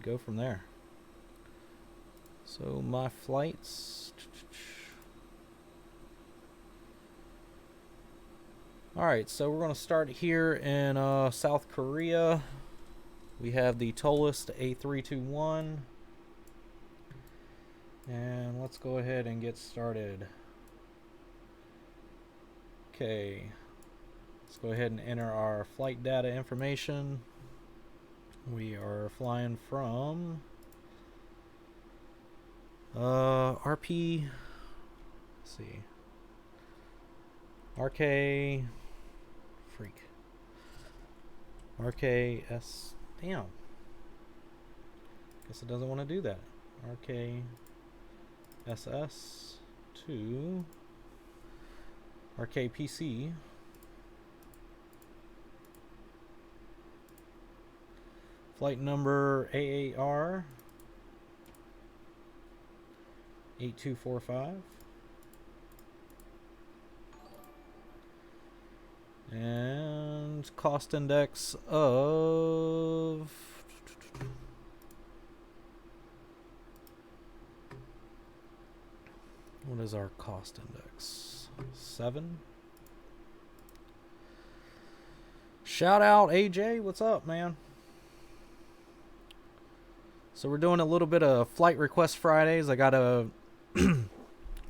go from there. So my flights. Alright, so we're going to start here in South Korea. We have the Tolist A321. And let's go ahead and get started. Okay. Let's go ahead and enter our flight data information. We are flying from RP. Let's see. RKS. Damn. Guess it doesn't want to do that. RKSS to RKPC. Flight number AAR 8245. And cost index of what is our cost index? 7. Shout out AJ, what's up, man? So we're doing a little bit of flight request Fridays. I gotta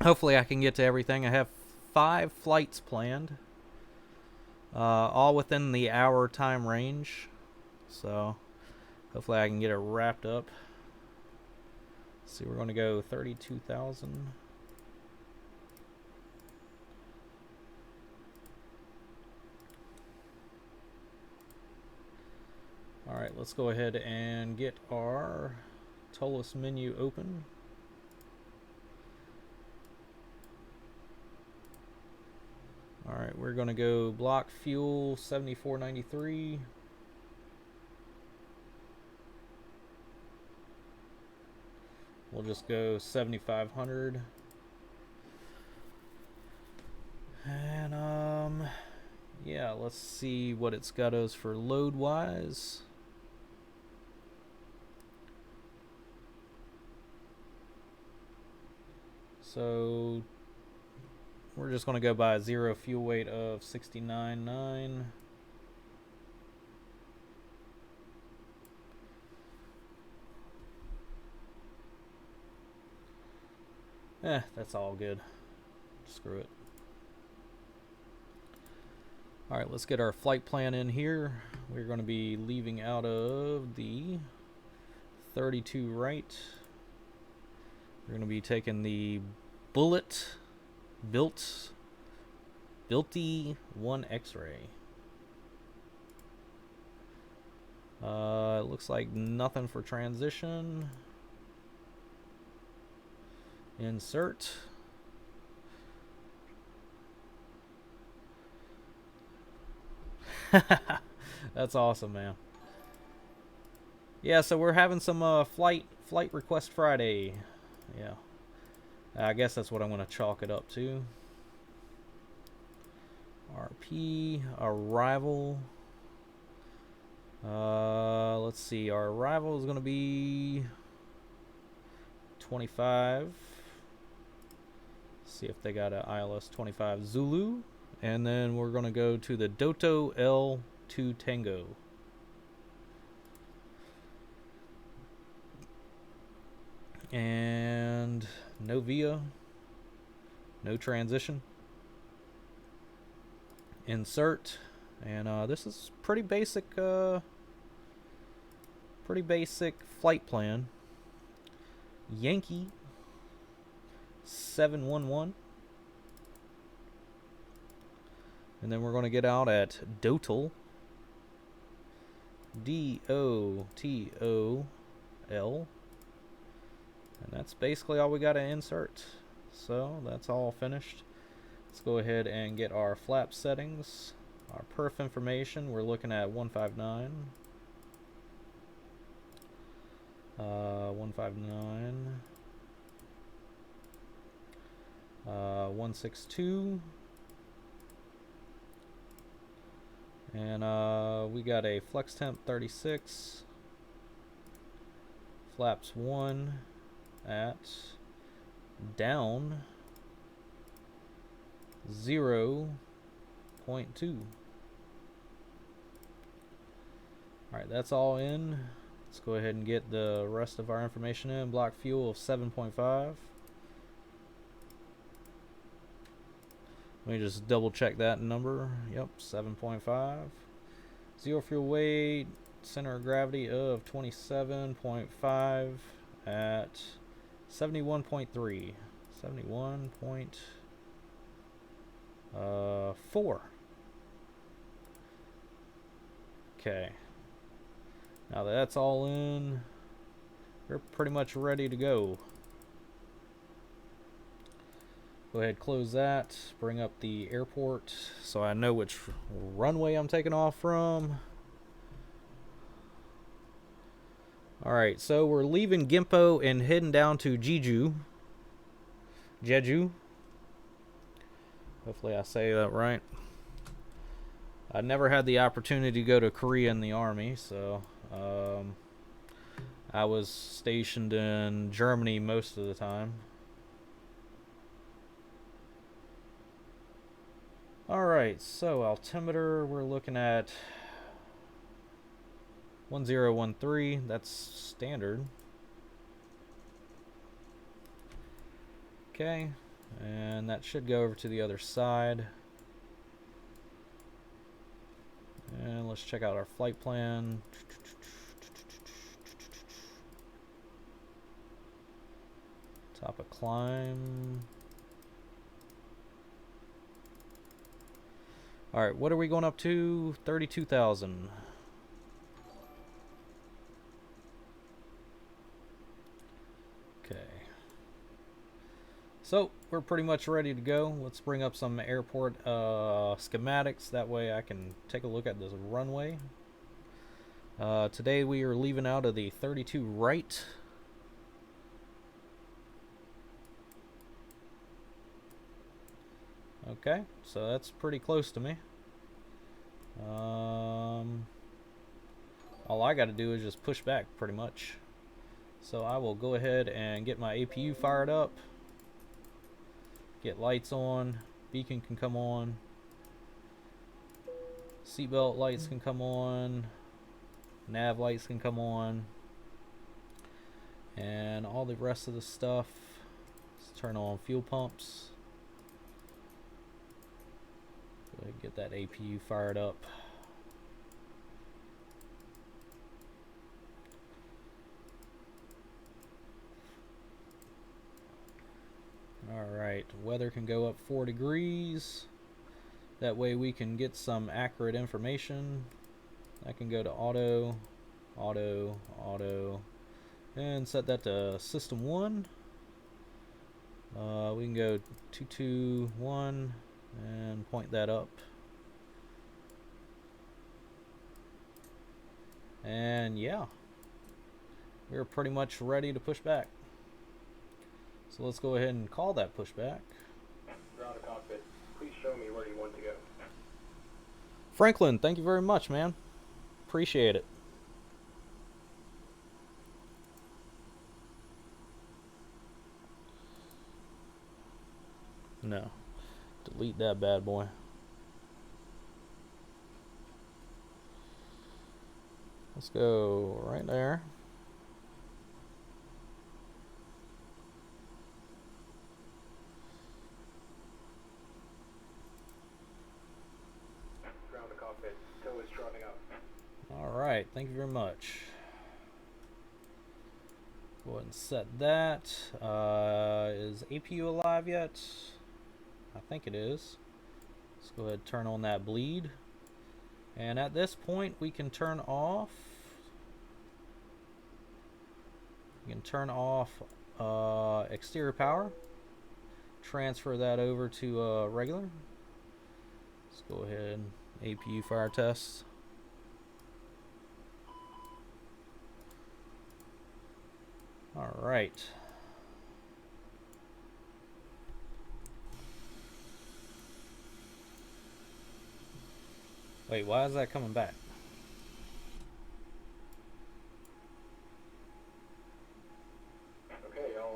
hopefully I can get to everything. I have 5 flights planned. All within the hour time range. So hopefully I can get it wrapped up. Let's see, we're going to go 32,000. Alright, let's go ahead and get our Tolist menu open. Alright, we're going to go block fuel 7493. We'll just go 7500. And yeah, let's see what it's got us for load wise. So we're just going to go by a 0 fuel weight of 69.9. That's all good. Screw it. Alright, let's get our flight plan in here. We're going to be leaving out of the 32 right. We're going to be taking the Built-y 1 X-ray. It looks like nothing for transition. Insert. That's awesome, man. Yeah, so we're having some flight request Friday. Yeah. I guess that's what I'm going to chalk it up to. RP arrival. Let's see. Our arrival is going to be 25. See if they got an ILS 25 Zulu. And then we're going to go to the Doto L2 Tango. And no via, no transition. Insert, and this is pretty basic flight plan. Yankee 711, and then we're going to get out at Dotal, DOTOL. And that's basically all we got to insert. So that's all finished. Let's go ahead and get our flap settings. Our perf information, we're looking at 159. 159. 162. And we got a flex temp 36. flaps 1 at down 0.2. Alright, that's all in. Let's go ahead and get the rest of our information in. Block fuel of 7.5. Let me just double check that number. Yep, 7.5. Zero fuel weight, center of gravity of 27.5 at 71.3. 71.4. Okay. Now that that's all in, we're pretty much ready to go. Go ahead, close that, bring up the airport so I know which runway I'm taking off from. Alright, so we're leaving Gimpo and heading down to Jeju. Hopefully I say that right. I never had the opportunity to go to Korea in the Army, so I was stationed in Germany most of the time. Alright, so altimeter, we're looking at 1013, that's standard. Okay, and that should go over to the other side. And let's check out our flight plan. Top of climb. Alright, what are we going up to? 32,000. Okay. So, we're pretty much ready to go. Let's bring up some airport schematics. That way I can take a look at this runway. Today we are leaving out of the 32 right. Okay, so that's pretty close to me. All I got to do is just push back pretty much. So I will go ahead and get my APU fired up. Get lights on. Beacon can come on. Seatbelt lights can come on. Nav lights can come on. And all the rest of the stuff. Let's turn on fuel pumps. Go ahead and get that APU fired up. Alright, weather can go up 4 degrees. That way we can get some accurate information. I can go to auto, and set that to system 1. We can go 221 and point that up. And yeah, we're pretty much ready to push back. So let's go ahead and call that pushback. Ground to cockpit. Please show me where you want to go. Franklin, thank you very much, man. Appreciate it. No. Delete that bad boy. Let's go right there. Ground to cockpit. Tow is trotting up. Alright, thank you very much. Go ahead and set that. Is APU alive yet? I think it is. Let's go ahead and turn on that bleed. And at this point we can turn off. You can turn off exterior power. Transfer that over to regular. Let's go ahead and APU fire test. All right. Wait, why is that coming back?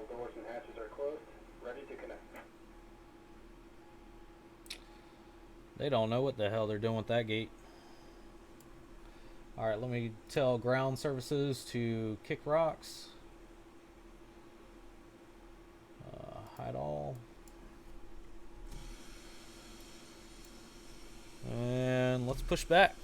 All doors and hatches are closed. Ready to connect. They don't know what the hell they're doing with that gate. Alright, let me tell ground services to kick rocks. Hide all. And let's push back.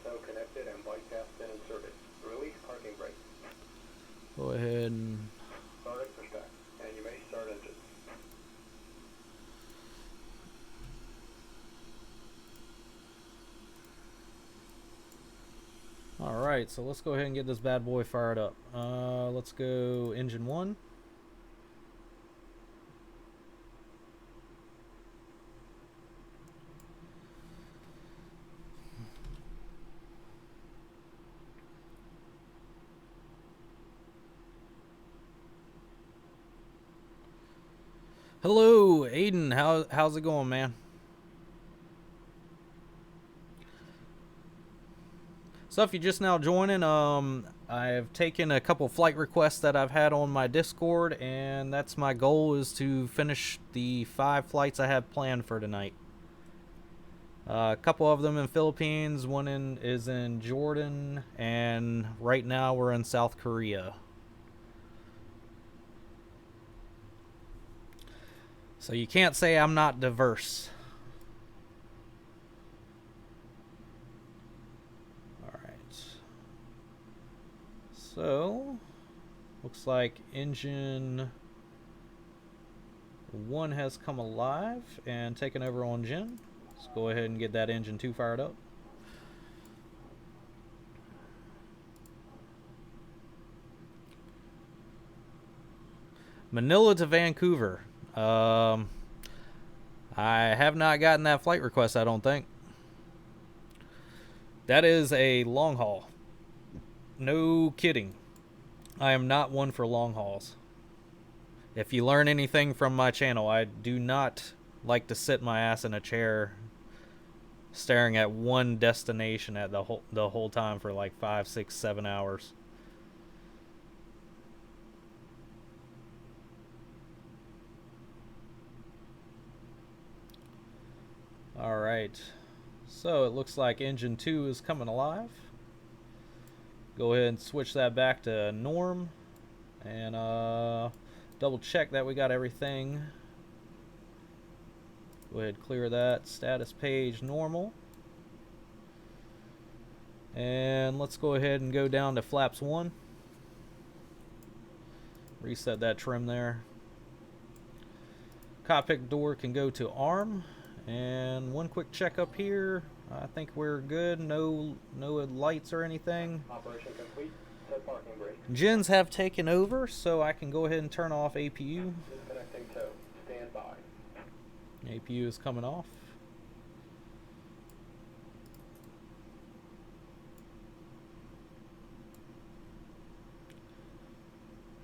So connected and bypass been inserted. Release parking brake. Go ahead and Starting pushback. And you may start engine. Alright, so let's go ahead and get this bad boy fired up. Let's go engine 1. Hello, Aiden. How's it going, man? So if you're just now joining, I've taken a couple flight requests that I've had on my Discord, and that's my goal, is to finish the 5 flights I have planned for tonight. A couple of them in Philippines, one is in Jordan, and right now we're in South Korea. So you can't say I'm not diverse. So, looks like engine 1 has come alive and taken over on Gen. Let's go ahead and get that engine 2 fired up. Manila to Vancouver. I have not gotten that flight request, I don't think. That is a long haul. No kidding. I am not one for long hauls. If you learn anything from my channel, I do not like to sit my ass in a chair staring at one destination at the whole time for like 5, 6, 7 hours. Alright. So it looks like engine 2 is coming alive. Go ahead and switch that back to norm, and double check that we got everything. Go ahead, clear that. Status page normal. And let's go ahead and go down to flaps 1. Reset that trim there. Cockpit door can go to arm. And one quick check up here. I think we're good. No lights or anything. Operation complete. Set parking brake. Gens have taken over, so I can go ahead and turn off APU. Disconnecting tow. Stand by. APU is coming off.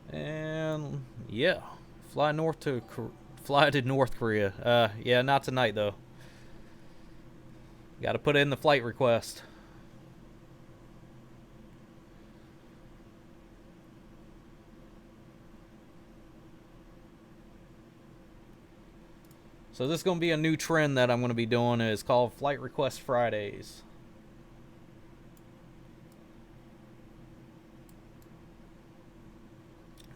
And yeah, fly to North Korea. Yeah, not tonight though. Got to put in the flight request. So this is going to be a new trend that I'm going to be doing. It's called Flight Request Fridays.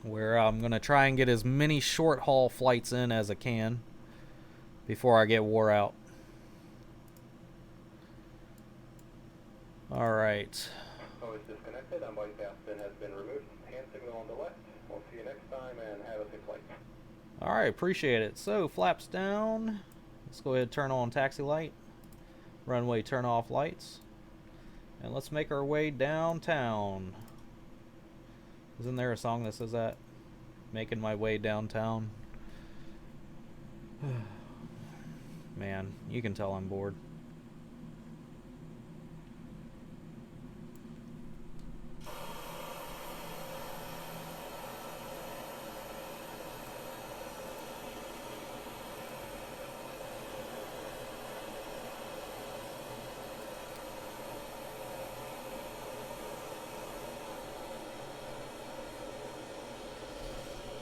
Where I'm going to try and get as many short haul flights in as I can before I get wore out. Alright. Oh, it's disconnected. Bypass bin has been removed. Hand signal on the left. We'll see you next time and have a safe flight. Alright, appreciate it. So, flaps down. Let's go ahead and turn on taxi light. Runway turn off lights. And let's make our way downtown. Isn't there a song that says that? Making my way downtown. Man, you can tell I'm bored.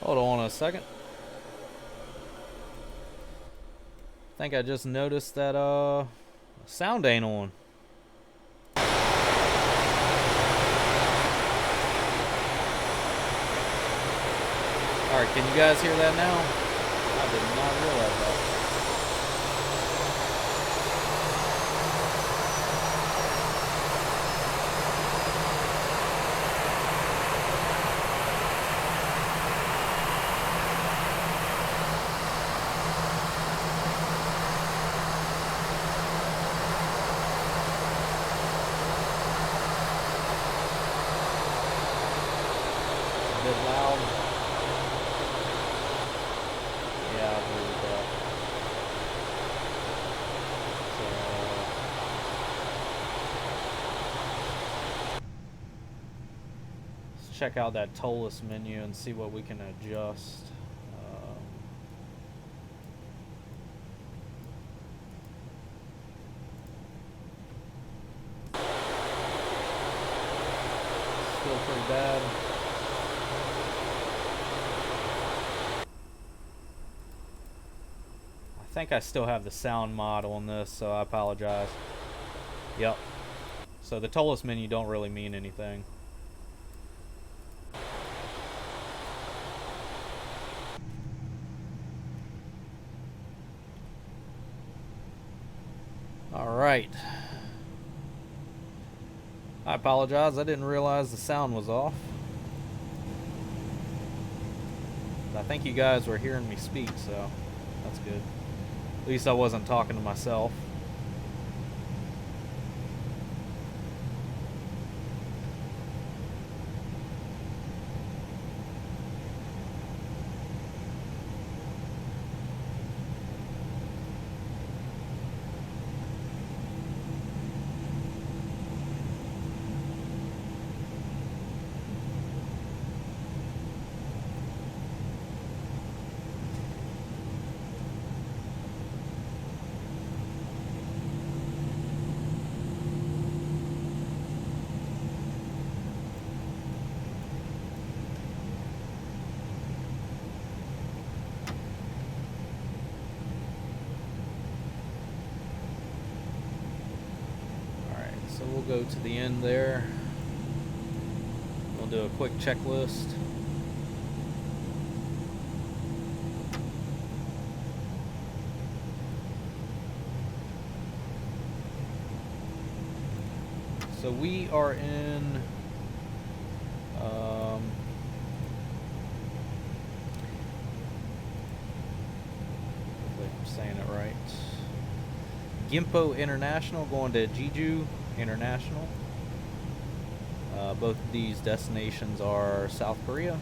Hold on a second. I think I just noticed that sound ain't on. Alright, can you guys hear that now? I did not realize that. A bit loud. Yeah, I've heard that. Let's check out that tollless menu and see what we can adjust. Still pretty bad. I think I still have the sound mod on this, so I apologize. Yep. So the tollless menu don't really mean anything. Alright. I apologize, I didn't realize the sound was off. I think you guys were hearing me speak, so that's good. At least I wasn't talking to myself. So we'll go to the end there. We'll do a quick checklist. So we are in hopefully I'm saying it right. Gimpo International going to Jeju International. Both of these destinations are South Korea.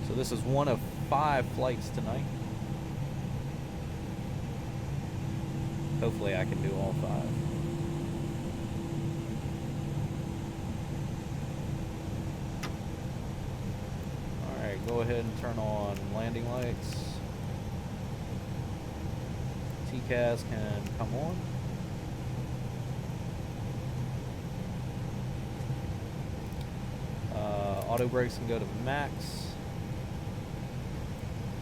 So this is one of 5 flights tonight. Hopefully I can do all 5. Go ahead and turn on landing lights. TCAS can come on. Auto brakes can go to max.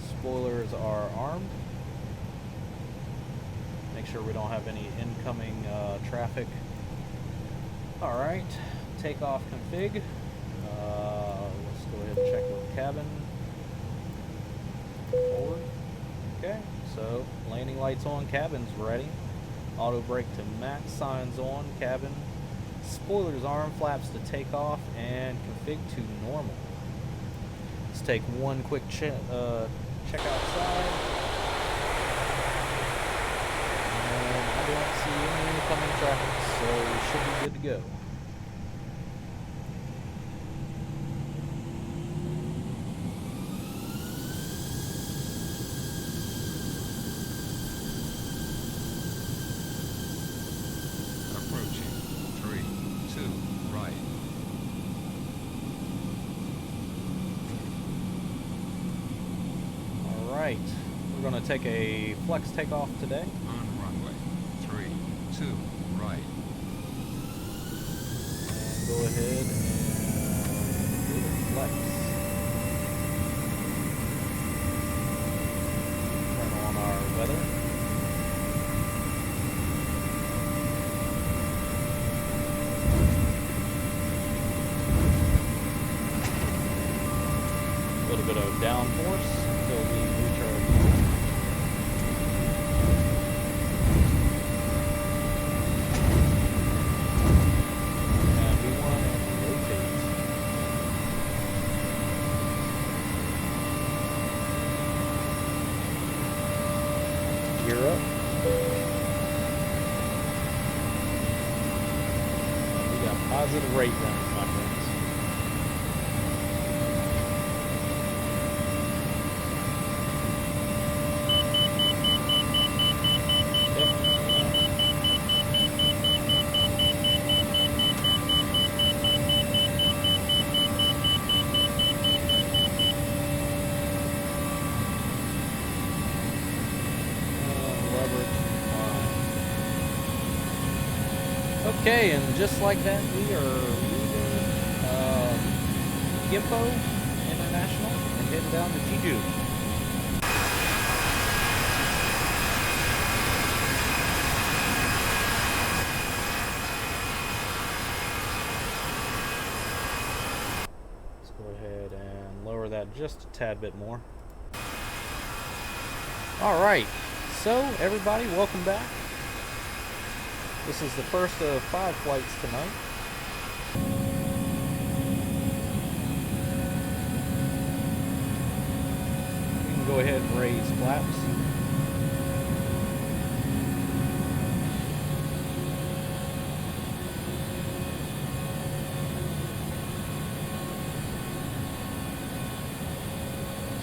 Spoilers are armed. Make sure we don't have any incoming traffic. Alright, takeoff config. Let's go ahead and check with cabin. Forward. Okay, so landing lights on, cabin's ready. Auto brake to max, signs on, cabin. Spoilers arm, flaps to take off, and config to normal. Let's take one quick check outside. And I don't see any incoming traffic, so we should be good to go. We're going to take a flex takeoff today. On runway 3, 2, right. And go ahead and do the flex. Turn on our weather. A little bit of downforce until we reach our fuel. And we want to rotate. Gear up. And we got positive rate running, my friends. Okay, and just like that, we are leaving Gimpo International and heading down to Jeju. Let's go ahead and lower that just a tad bit more. Alright, so everybody, welcome back. This is the first of 5 flights tonight. We can go ahead and raise flaps.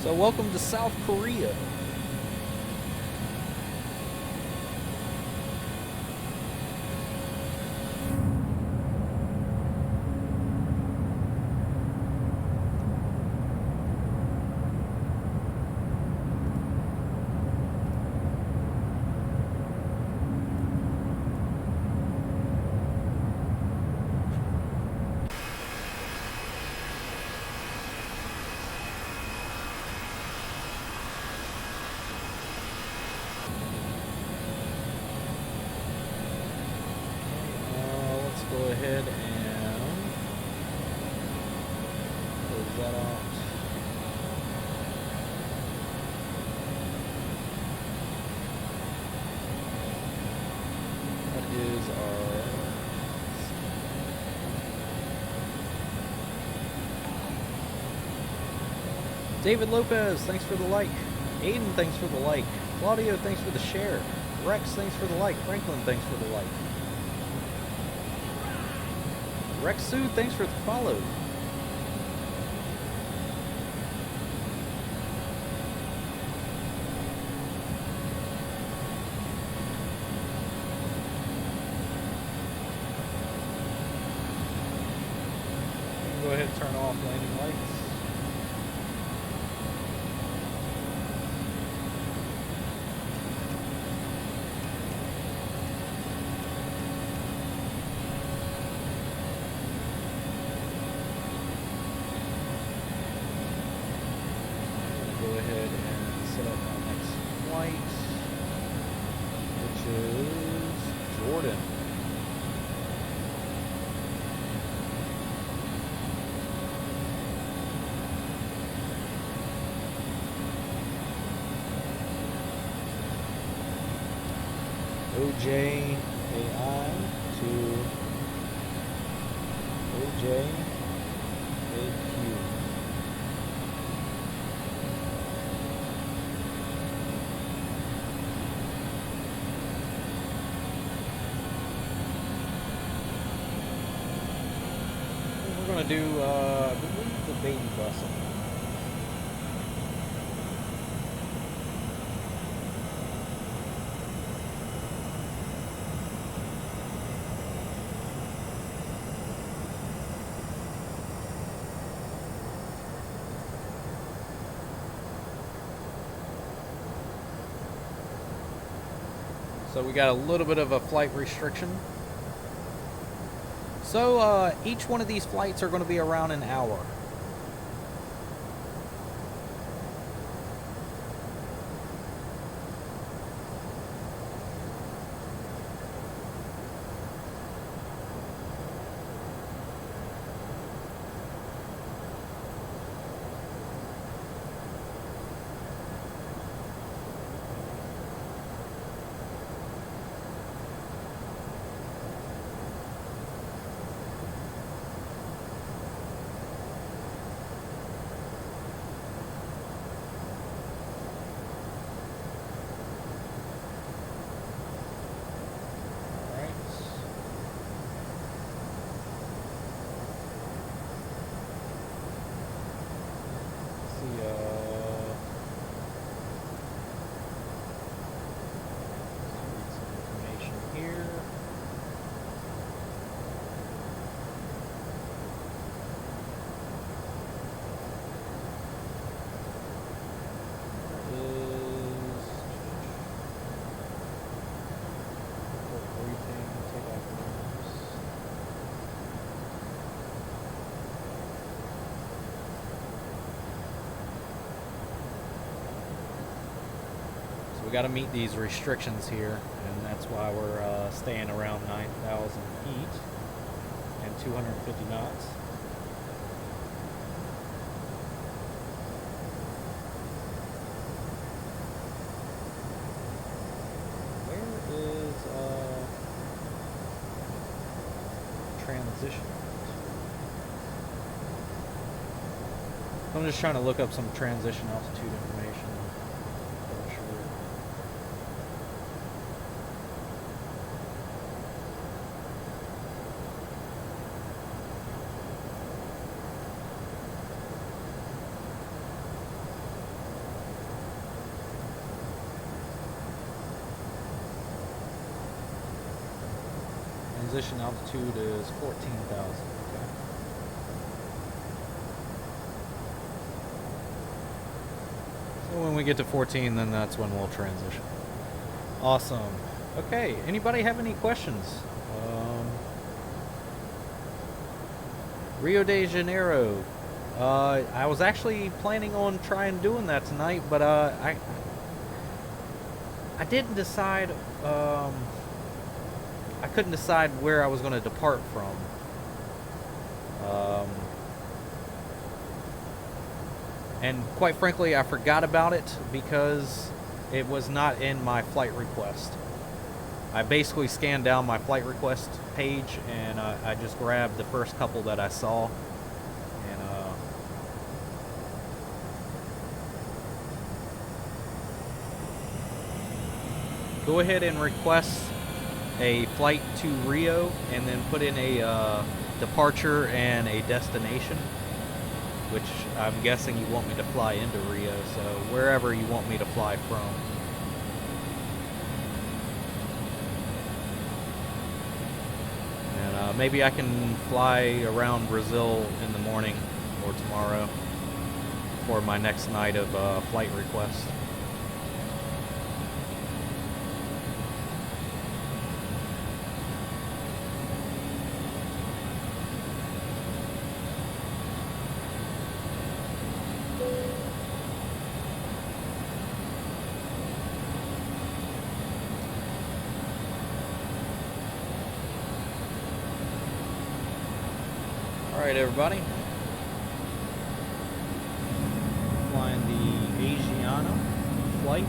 So welcome to South Korea. Go ahead and close that out. That is our David Lopez, thanks for the like. Aiden, thanks for the like. Claudio, thanks for the share. Rex, thanks for the like. Franklin, thanks for the like. Rex Sue, thanks for the follow. Go ahead and turn off landing lights. OJAI to OJAI-OJAQ. We're going to do, I believe, the baby bus. So we got a little bit of a flight restriction. So each one of these flights are going to be around an hour. We got to meet these restrictions here, and that's why we're staying around 9,000 feet and 250 knots. Where is transition? I'm just trying to look up some transition altitude information. Transition altitude is 14,000. Okay. So when we get to 14, then that's when we'll transition. Awesome. Okay. Anybody have any questions? Rio de Janeiro. I was actually planning on trying doing that tonight, but I didn't decide. I couldn't decide where I was going to depart from. And quite frankly, I forgot about it because it was not in my flight request. I basically scanned down my flight request page and I just grabbed the first couple that I saw. And go ahead and request a flight to Rio and then put in a departure and a destination, which I'm guessing you want me to fly into Rio, so wherever you want me to fly from. And maybe I can fly around Brazil in the morning or tomorrow for my next night of flight request. Alright, everybody. Flying the Asiana flight.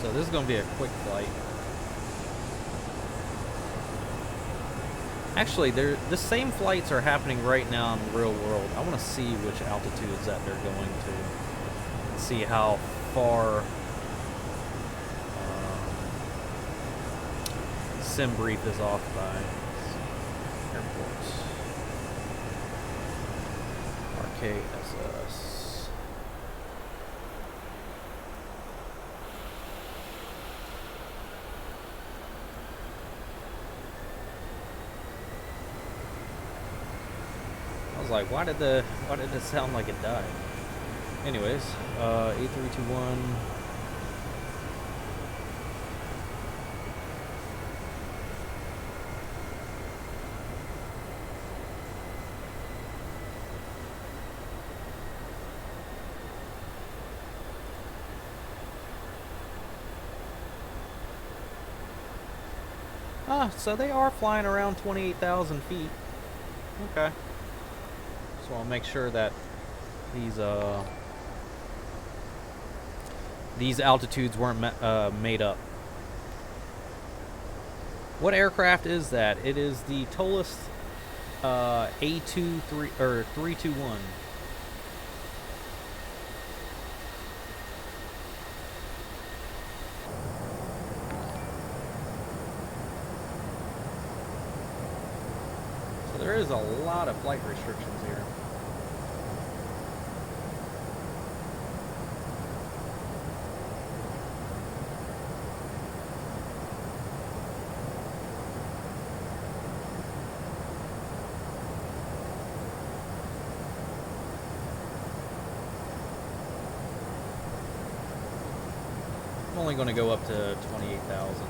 So this is going to be a quick flight. Actually, the same flights are happening right now in the real world. I want to see which altitudes that they're going to, and see how far SimBrief is off by airports. RKSS. I was like, why did it sound like it died? Anyways, A321. Ah, so they are flying around 28,000 feet. Okay. So I'll make sure that these altitudes weren't made up. What aircraft is that? It is the Tolus A321. So there is a lot of flight restrictions here. I'm only going to go up to 28,000.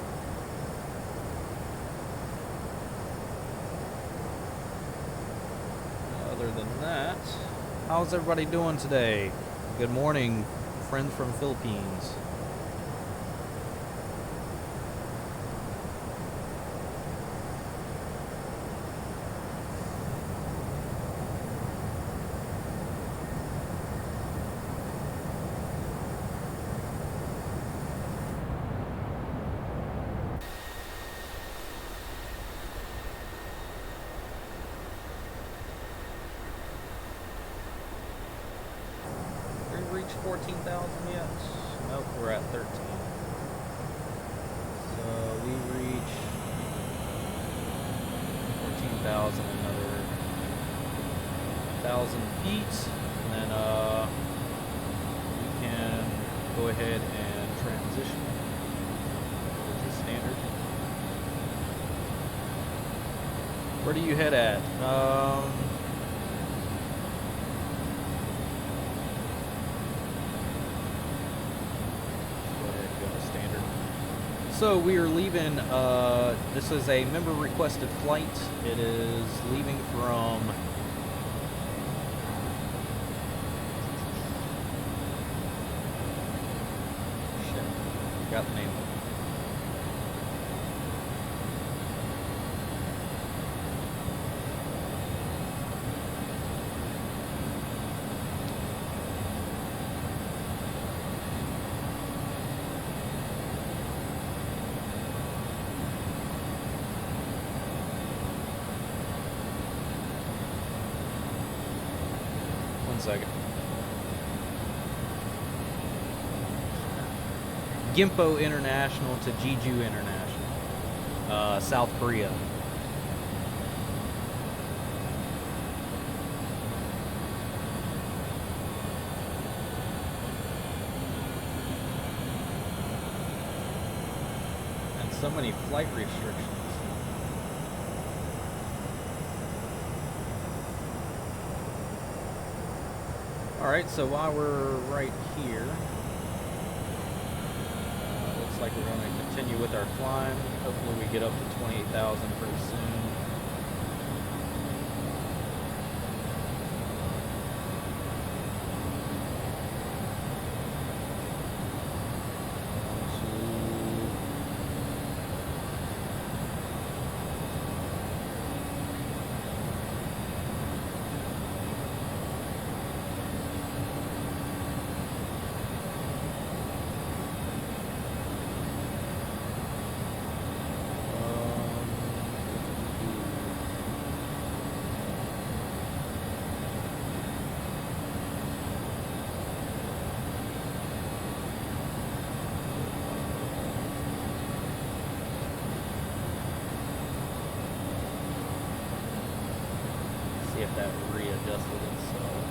Other than that, how's everybody doing today? Good morning, friends from Philippines. Did we reach 14,000 yet? Nope, we're at 13. So we reach 14,000, another 1,000 feet, and then we can go ahead and transition to standard. Where do you head at? So we are leaving, this is a member requested flight. It is leaving from forgot the name of it. Second. Gimpo International to Jeju International, South Korea. And so many flight restrictions. Alright, so while we're right here, looks like we're going to continue with our climb. Hopefully we get up to 28,000 pretty soon. If that readjusted itself.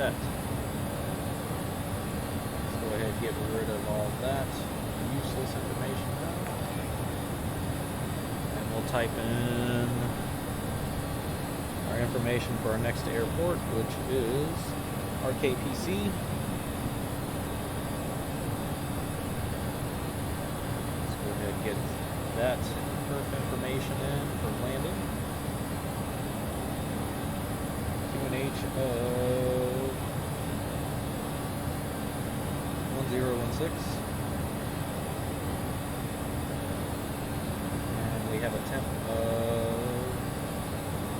set. Let's go ahead and get rid of all that useless information now. And we'll type in our information for our next airport, which is RKPC. Let's go ahead and get that perf information in for landing. QNH of 1016. And we have a temp of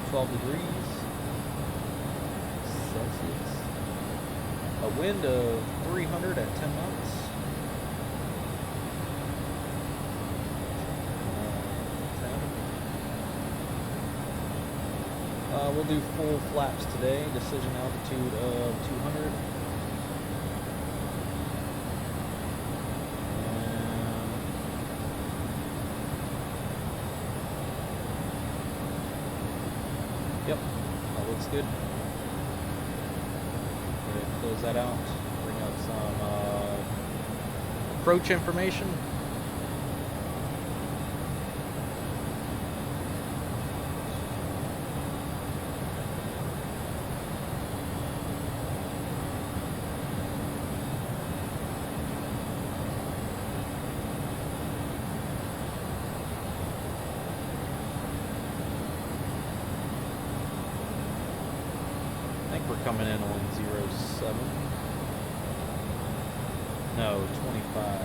12 degrees Celsius. A wind of 300 at 10 knots. We'll do full flaps today. Decision altitude of 200. Yep, that looks good. Go ahead and close that out. Bring up some approach information. We're coming in on 07. No, 25.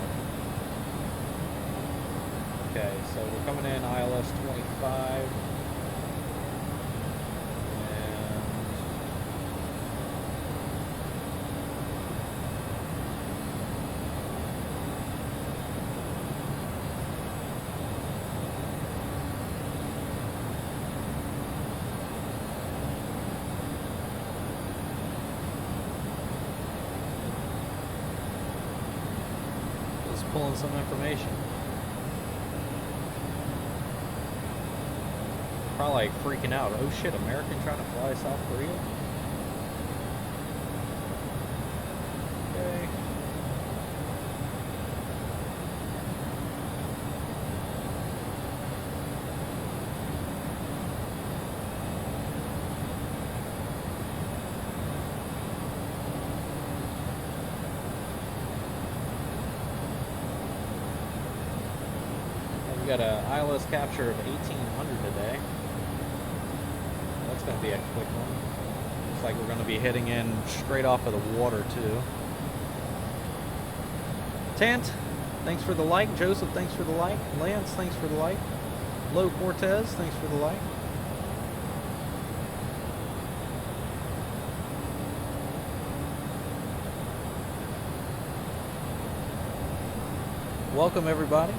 Okay, so we're coming in ILS 25. And pulling some information. Probably like freaking out. Oh shit, American trying to fly South Korea? Okay. We got a ILS capture of 1800 today. That's going to be a quick one. Looks like we're going to be heading in straight off of the water too. Tant, thanks for the like. Joseph, thanks for the like. Lance, thanks for the like. Low Cortez, thanks for the like. Welcome everybody.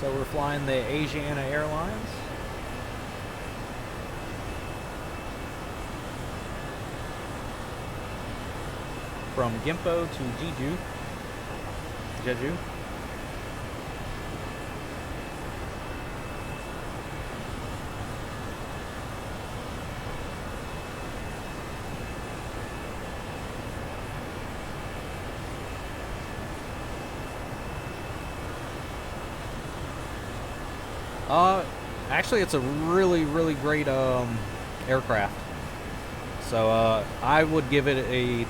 So we're flying the Asiana Airlines. From Gimpo to Jeju. Actually, it's a really, really great aircraft. So I would give it a.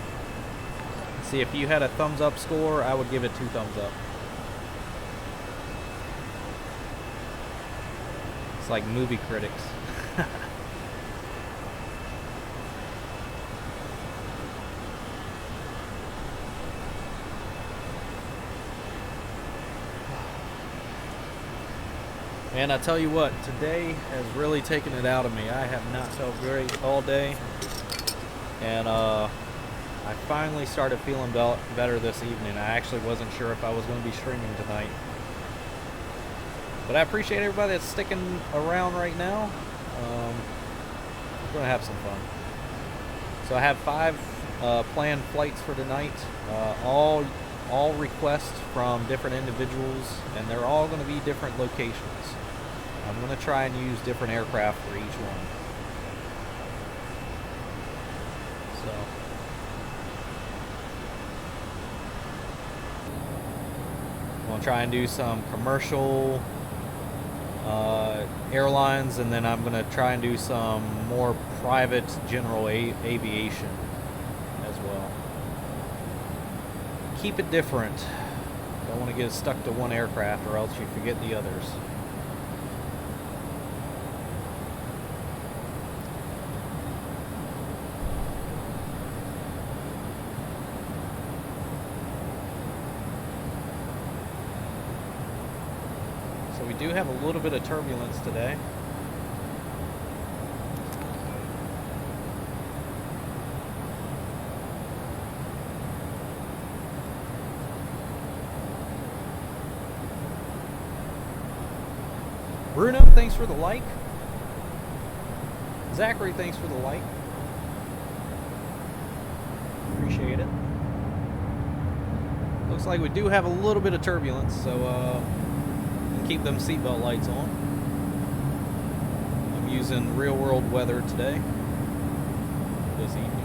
See, if you had a thumbs up score, I would give it 2 thumbs up. It's like movie critics. And I tell you what, today has really taken it out of me. I have not felt great all day. And I finally started feeling better this evening. I actually wasn't sure if I was going to be streaming tonight. But I appreciate everybody that's sticking around right now. We're going to have some fun. So I have 5 planned flights for tonight, all requests from different individuals, and they're all going to be different locations. I'm going to try and use different aircraft for each one. So I'm going to try and do some commercial airlines, and then I'm going to try and do some more private general aviation as well. Keep it different. Don't want to get stuck to one aircraft or else you forget the others. So we do have a little bit of turbulence today. Bruno, thanks for the like. Zachary, thanks for the like. Appreciate it. Looks like we do have a little bit of turbulence, so keep them seatbelt lights on. I'm using real world weather today, this evening.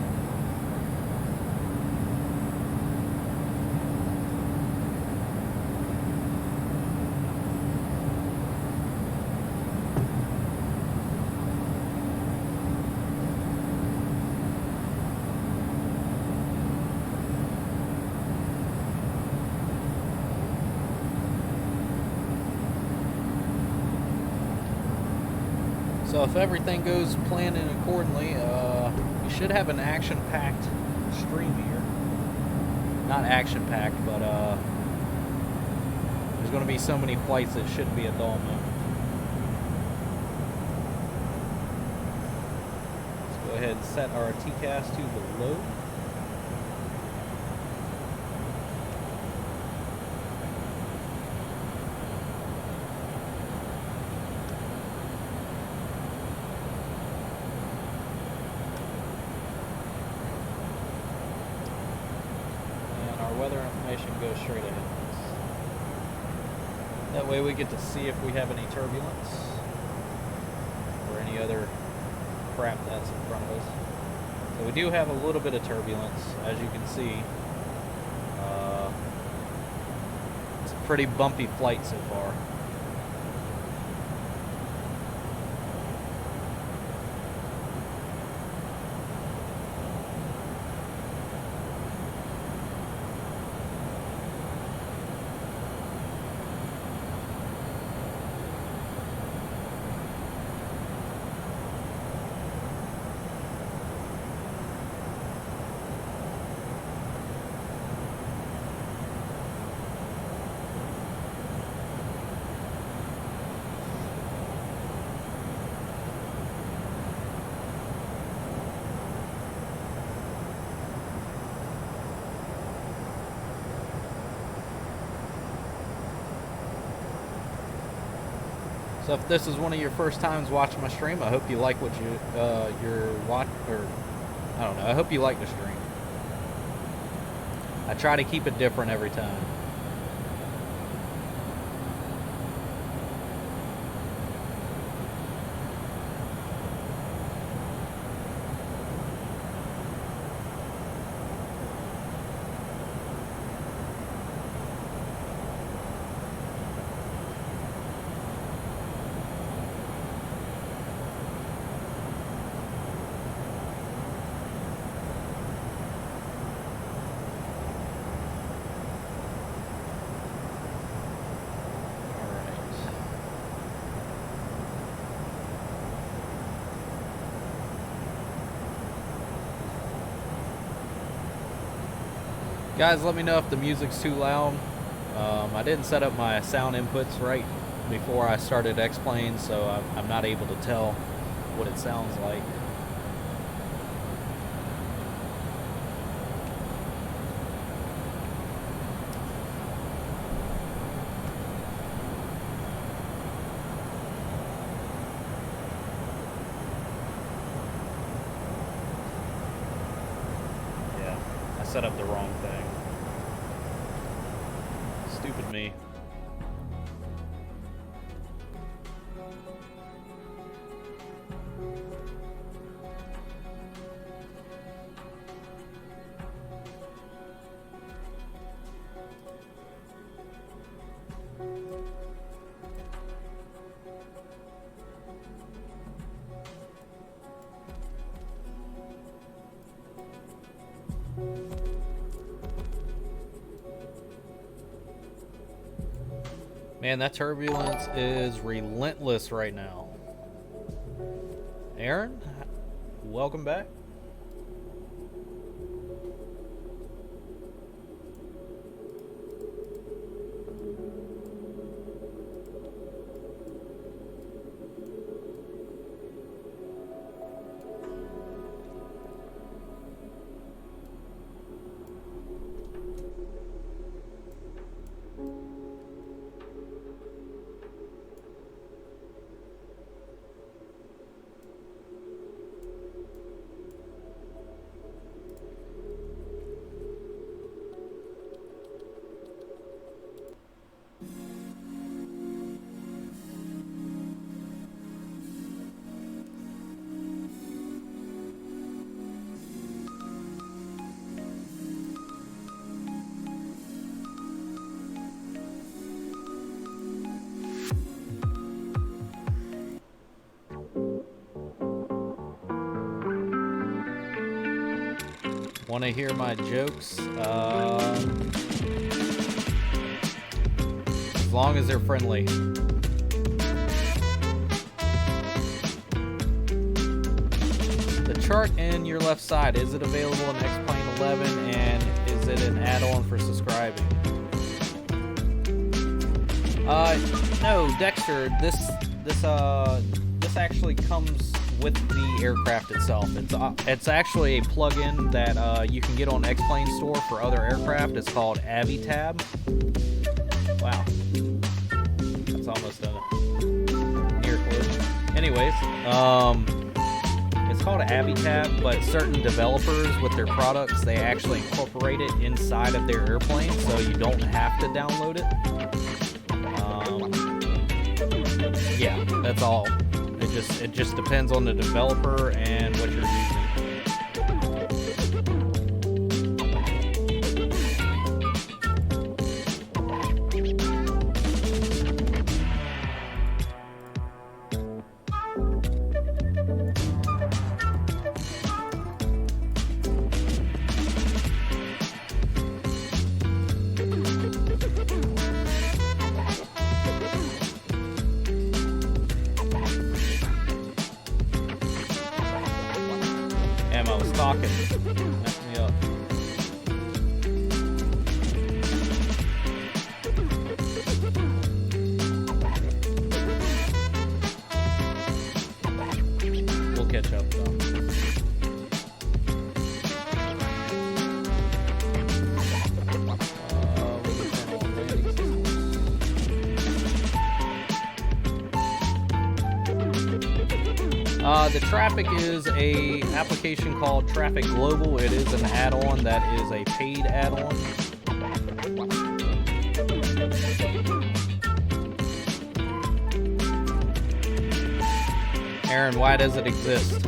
So if everything goes planned and accordingly, we should have an action-packed stream here. Not action-packed, but there's going to be so many flights that shouldn't be a dull moment. Let's go ahead and set our TCAS to the low. Go straight ahead. That way we get to see if we have any turbulence or any other crap that's in front of us. So we do have a little bit of turbulence, as you can see. It's a pretty bumpy flight so far. So if this is one of your first times watching my stream, I hope you like what you're watching, or I don't know, I hope you like the stream. I try to keep it different every time. Guys, let me know if the music's too loud. I didn't set up my sound inputs right before I started X-Plane, so I'm not able to tell what it sounds like. set up the wrong thing. Stupid me. Man, that turbulence is relentless right now. Aaron, welcome back. Want to hear my jokes? As long as they're friendly. The chart in your left side, is it available in X-Plane 11, and is it an add-on for subscribing? No, Dexter, this actually comes with the aircraft itself. It's actually a plugin that you can get on X-Plane Store for other aircraft. It's called Avitab. Wow, that's almost a near clue. Anyways, it's called Avitab, but certain developers with their products, they actually incorporate it inside of their airplane, so you don't have to download it. Yeah, that's all. It just depends on the developer and what you're using. The Traffic is a application called Traffic Global. It is an add-on that is a paid add-on. Aaron, why does it exist?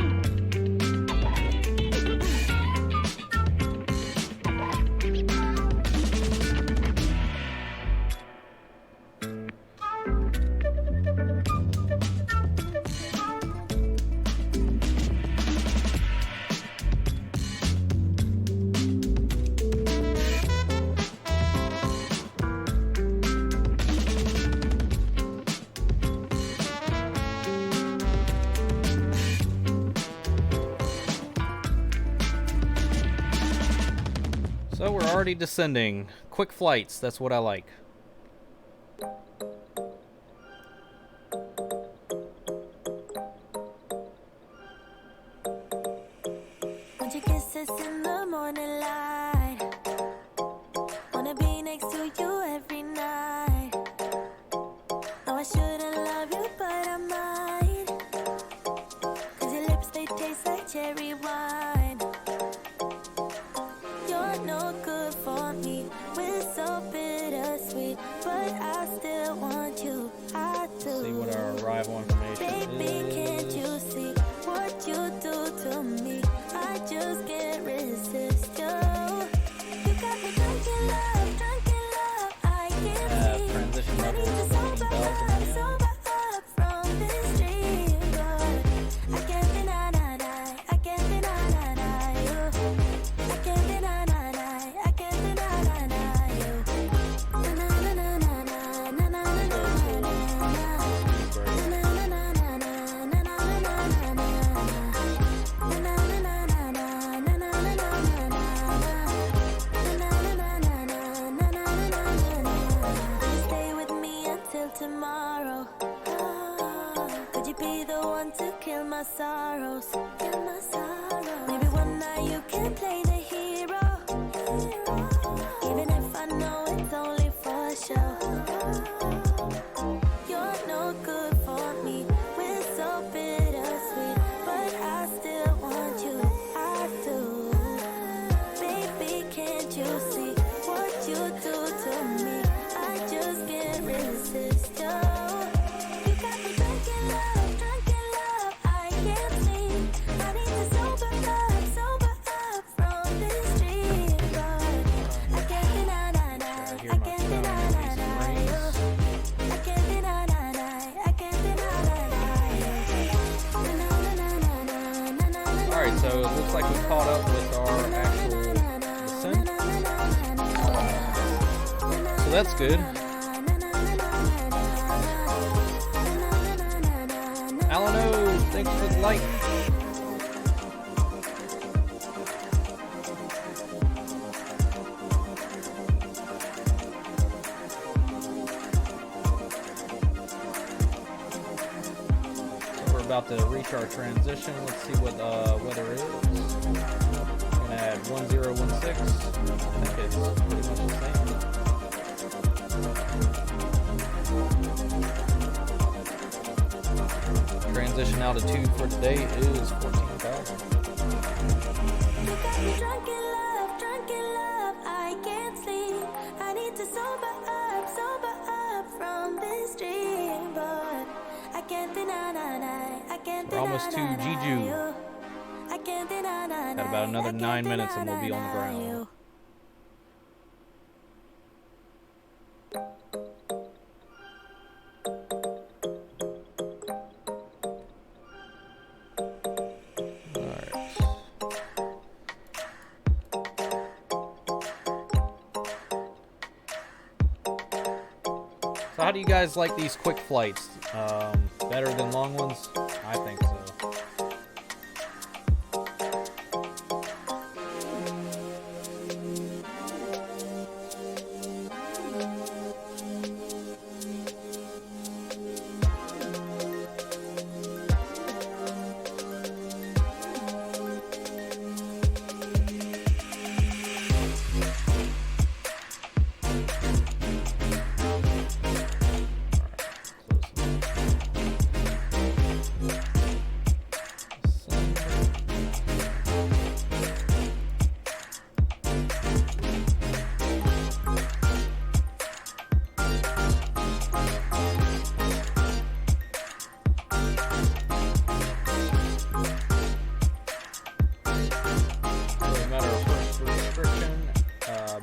So we're already descending. Quick flights, that's what I like. Want your kisses in the morning light. Wanna be next to you every night. No, I shouldn't love you, but I might. 'Cause your lips, they taste like cherry wine. You're no bittersweet, but I still want you. I do. See what our arrival information Baby, is. can't you see what you do to me? I just can't resist you. You got me drunk in love, I can't see. Transition I level need to sober up from this dream, but I can't deny, I can't deny you. I can't deny, I can't deny you. Na na na na na na na na na Stay with me until tomorrow. Could you be the one to kill my sorrows? Maybe one night you can play the hero. Even if I know it's only for show. You're no good for me. We're so bittersweet, but I still want you. I do. Baby, can't you see what you do to me? I just can't resist you. You got me drunk in love, I can't sleep. I need to sober up from this dream, but I can't deny, I can't deny you. I can't deny, I can't deny you. Alright, so it looks like we caught up with our actual descent. So that's good. Alano, thanks for the like. So we're about to reach our transition. Let's see what weather is. We're gonna add 1016. I think it's pretty much the same. Transition altitude for today is 14,000. You got me drunk in love, I can't sleep. I need to sober up from this dream, but I can't deny, I can't We're almost to deny Jeju. you. I can't deny, Got about another 9 minutes and we'll be on the ground. you. So how do you guys like these quick flights? Better than long ones? I think so.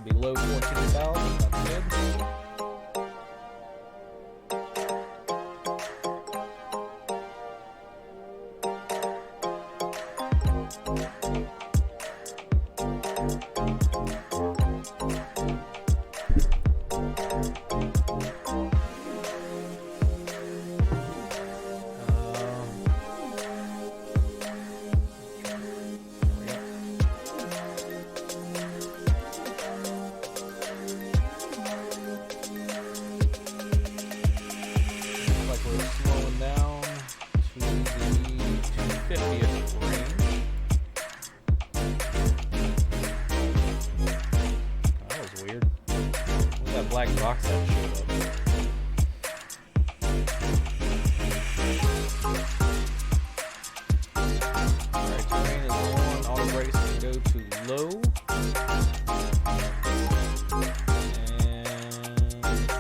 Below 14,000, that's good. Black box that showed up. Alright, terrain is on. Auto brakes can go to low. And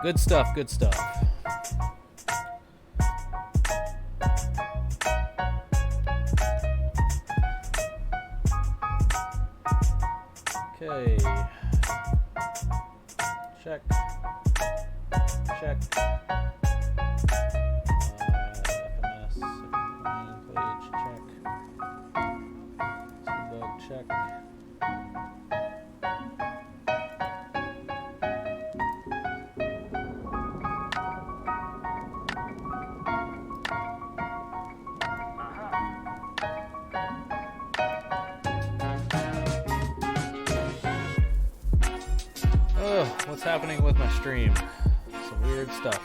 Good stuff, good stuff. Okay. Check. Check. FMS, page, check. Debug, check. What's happening with my stream? Some weird stuff.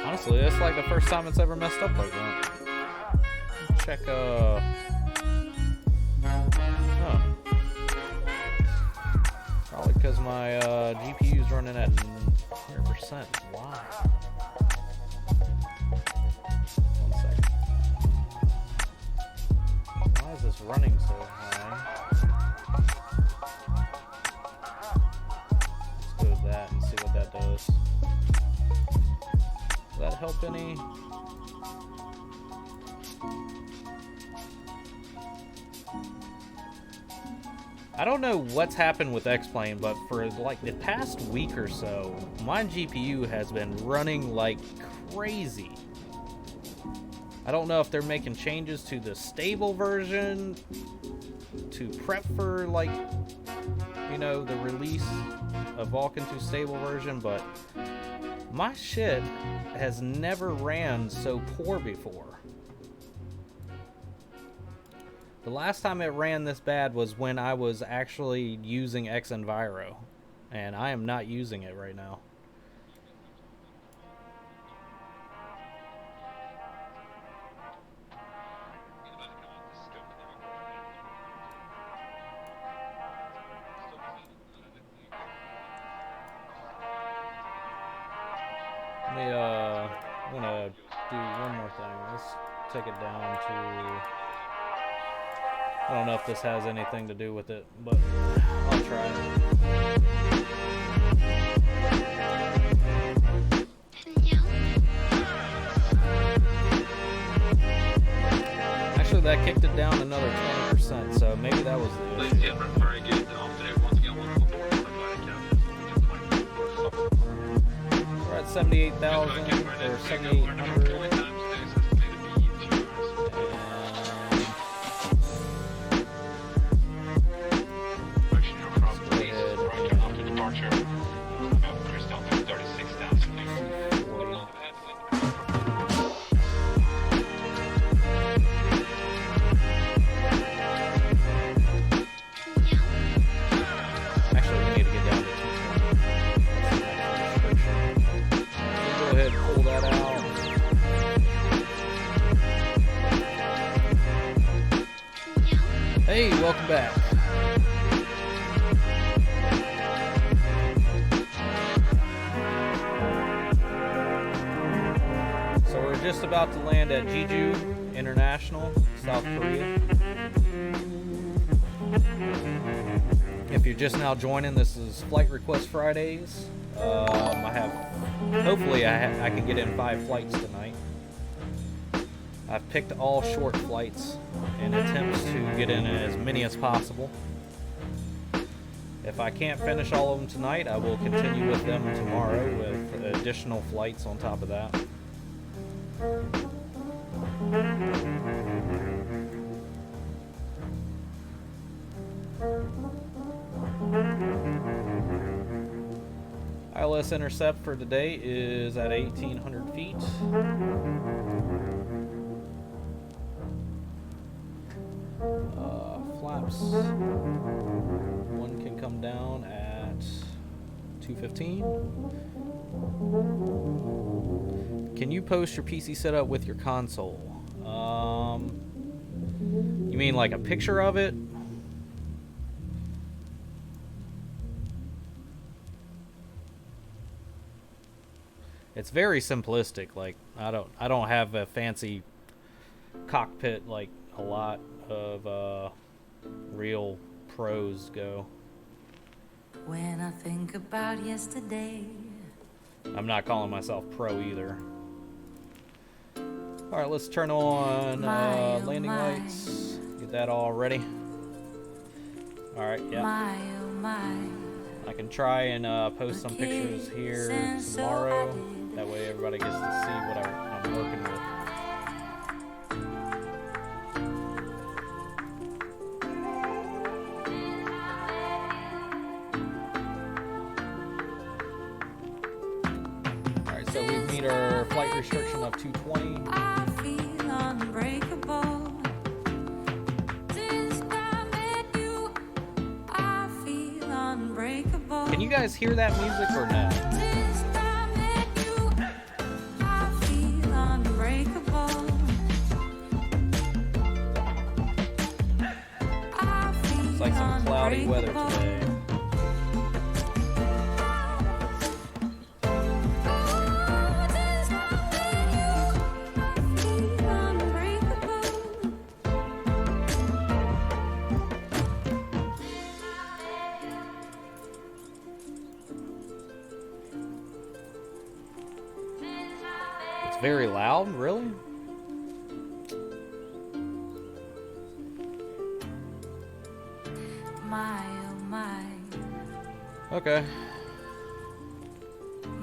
Honestly, that's like the first time it's ever messed up like that. Check, oh. Probably because my GPU's running at 100%. Why? This running so high. Let's go to that and see what that does. Does that help any? I don't know what's happened with X-Plane, but for like the past week or so, my GPU has been running like crazy. I don't know if they're making changes to the stable version to prep for, like, you know, the release of Vulkan 2 stable version, but my shit has never ran so poor before. The last time it ran this bad was when I was actually using Xenviro, and I am not using it right now. I'm gonna do one more thing. Let's take it down to... I don't know if this has anything to do with it, but I'll try it. Actually, that kicked it down another 20%, so maybe that was the issue. We're at 78,000 or 7,800. Hey, welcome back. So we're just about to land at Jeju International, South Korea. If you're just now joining, this is Flight Request Fridays. Hopefully I can get in 5 flights tonight. I've picked all short flights in attempts to get in as many as possible. If I can't finish all of them tonight, I will continue with them tomorrow with additional flights on top of that. ILS intercept for today is at 1,800 feet. Flaps. One can come down at 215. Can you post your PC setup with your console? You mean like a picture of it? It's very simplistic. Like I don't have a fancy cockpit like a lot of real pros go. When I think about yesterday, I'm not calling myself pro either. All right, let's turn on landing lights. Get that all ready. All right, yeah. I can try and post some pictures here tomorrow. That way everybody gets to see what I'm working with. Alright, so we meet our flight restriction of 220. I feel unbreakable. Since I met you, I feel unbreakable. Can you guys hear that music or no? It's like some cloudy weather today. It's very loud, really? Okay.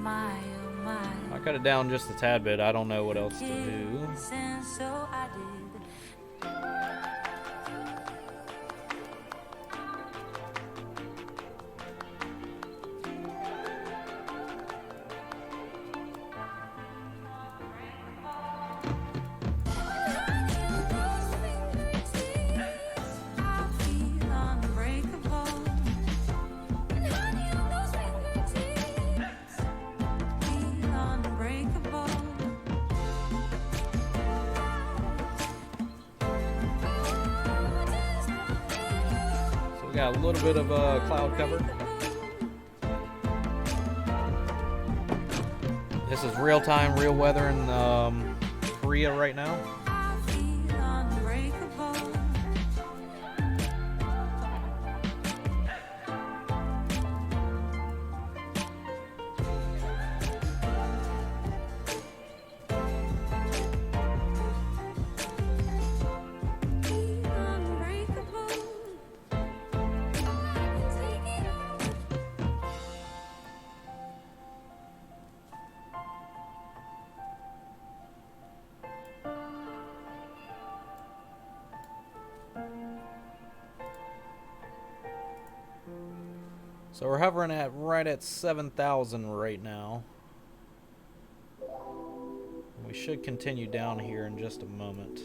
I cut it down just a tad bit. I don't know what else to do. Got a little bit of cloud cover. This is real time, real weather in Korea right now. So we're hovering at right at 7,000 right now. We should continue down here in just a moment.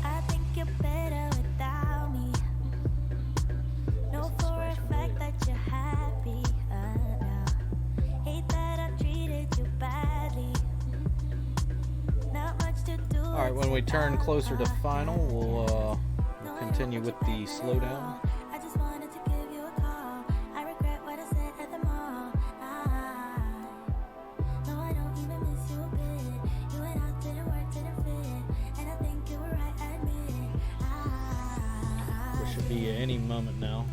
I think you're better without me. Know for a fact that you're happy. Hate that I treated you badly. Not much to do. All right, when we turn closer to final, we'll continue with the slowdown. I just wanted to give you a call. I regret what I said at the mall. No, I don't even miss you a bit. You and I didn't work, didn't fit. And I think you were right, admit it. There should be any moment now.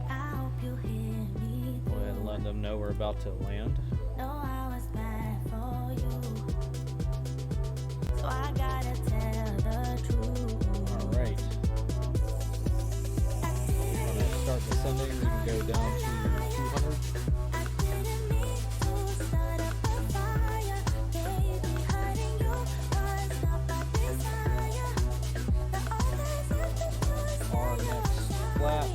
I hope you hear me. Go ahead and let them know we're about to land. No, I was bad for you, so I gotta tell the truth. Alright. We're gonna start descending. We can go down to 200. I didn't mean to start up a fire, baby. Hurting you was not my desire. The others have to do Our next flat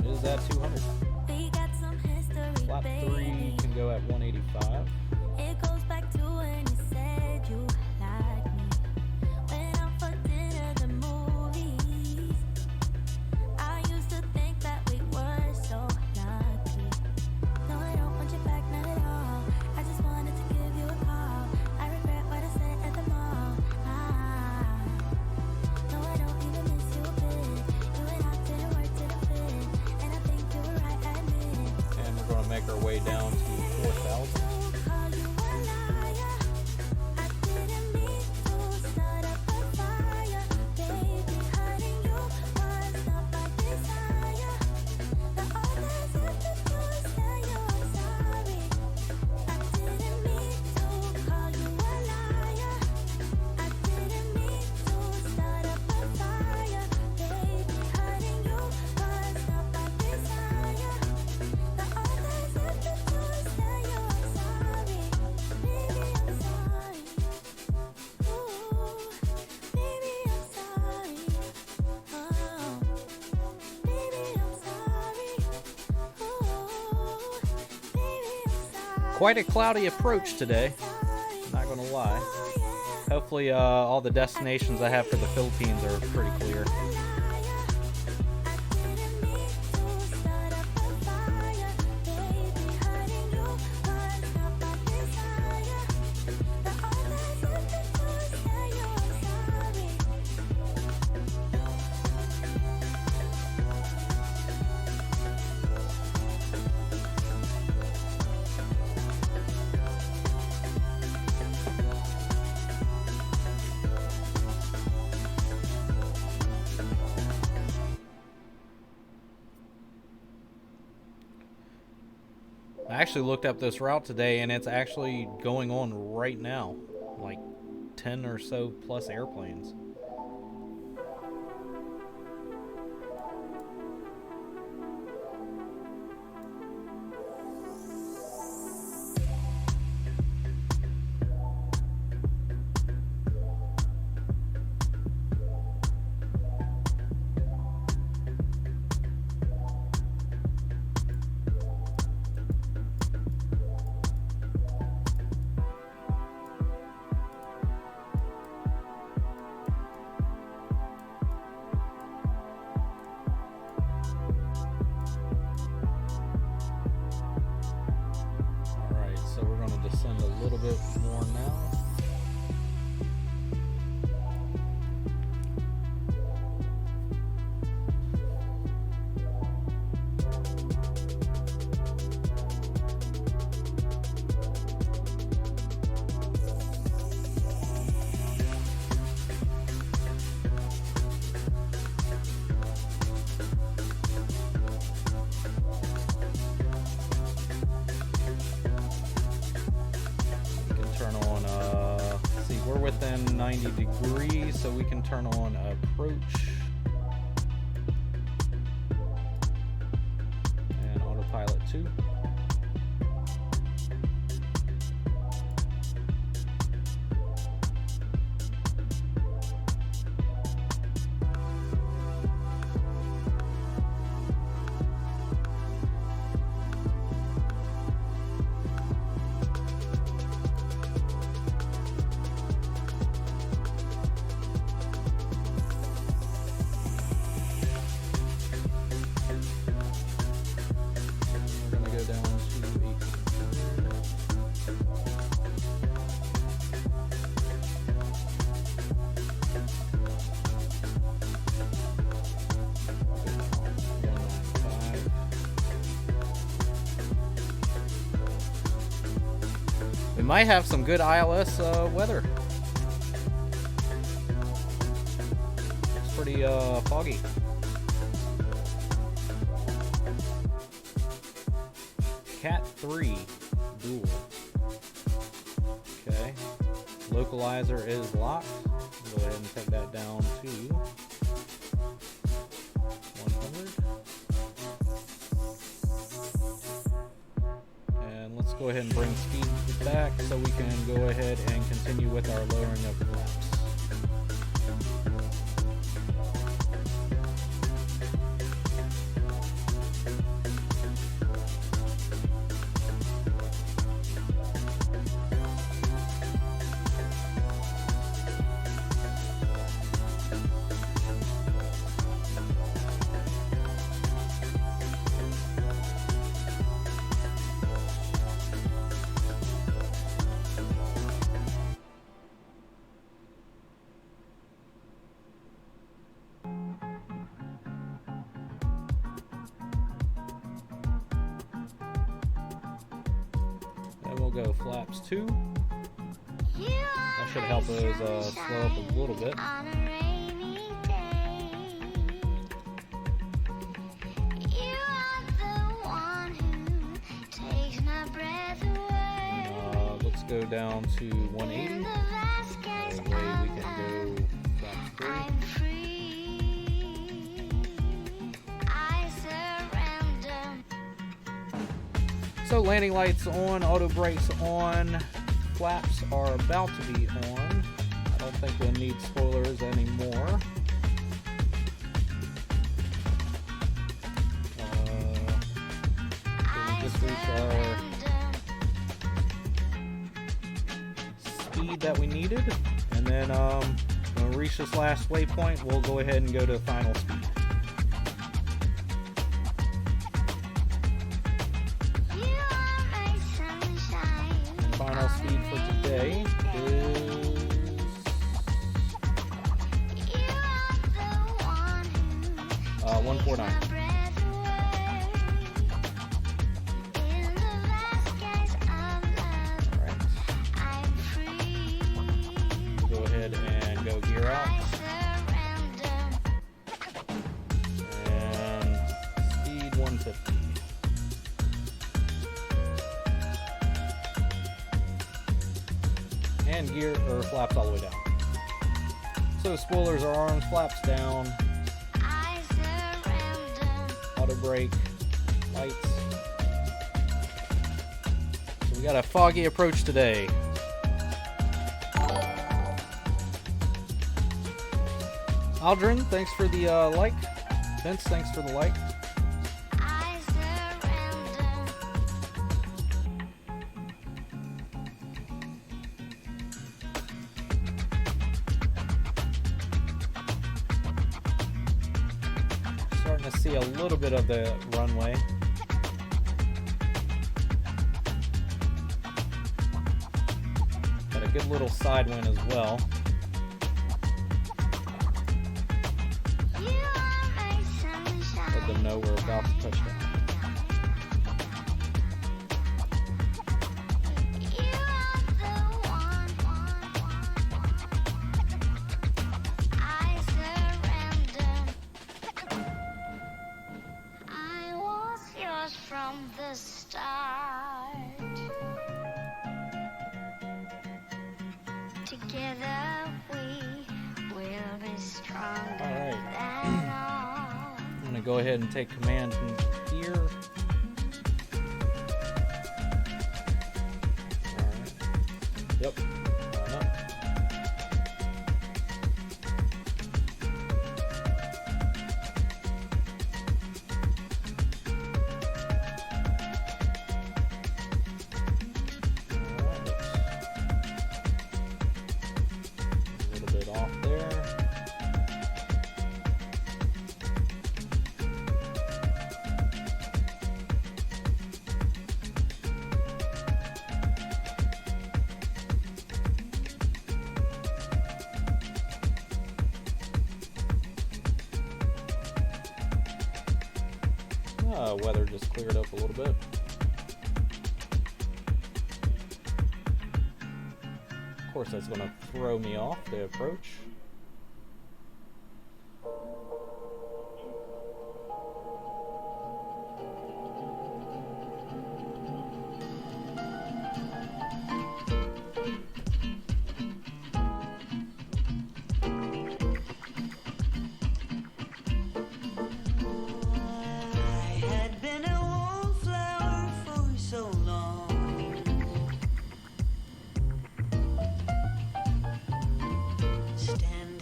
is at 200. we got some history, Flat 3 baby. can go at 185. It goes back to when you said you like me. When I'm for dinner, the movies. I used to think that we were so lucky. No, I don't want you back, not at all. I just wanted to give you a call. I regret what I said at the mall. No, I don't even miss you a bit. You and I didn't work, didn't fit. And I think you were right, I admit. And we're going to make our way down to 4,000. Call you a liar. I didn't mean to start up a fire, baby. Hurting you was not my desire. The others have to do is tell you I'm sorry. I didn't mean to call you a liar. I didn't mean to start up a fire, baby. Hurting you was not my desire. The others have to do is tell you I'm sorry. Baby, I'm sorry. Ooh, baby, I'm sorry. Oh, baby, I'm sorry. Ooh, baby, I'm sorry. Quite a cloudy approach today, not going to lie. Hopefully all the destinations I have for the Philippines are pretty clear. I actually looked up this route today and it's actually going on right now. Like 10 or so plus airplanes. Descend a little bit more now. Within 90 degrees, so we can turn on approach and autopilot 2. We might have some good ILS weather. It's pretty foggy. Cat 3 dual. Okay. Localizer is locked. Go ahead and take that down to 100. And let's go ahead and bring speed back so we can go ahead and continue with our lowering of flaps. Go flaps 2. That should help us slow up a little bit. Let's go down to 180. That way we can go flaps 3. So landing lights on, auto brakes on, flaps are about to be on. I don't think we'll need spoilers anymore. So we just reached our speed that we needed, and then when we reach this last waypoint, we'll go ahead and go to final speed. Final speed for today is 149. Alright. Go ahead and go gear out. And speed 150. And gear or flaps all the way down. So spoilers are arms, flaps down, auto brake, lights. So we got a foggy approach today. Aldrin, thanks for the like. Vince, thanks for the like. See a little bit of the runway. Got a good little side wind as well. Let them know we're about to touch down. From the start, together we will be stronger than all. I'm going to go ahead and take command from here. Alright. Yep. Line up. Weather just cleared up a little bit. Of course, that's going to throw me off the approach.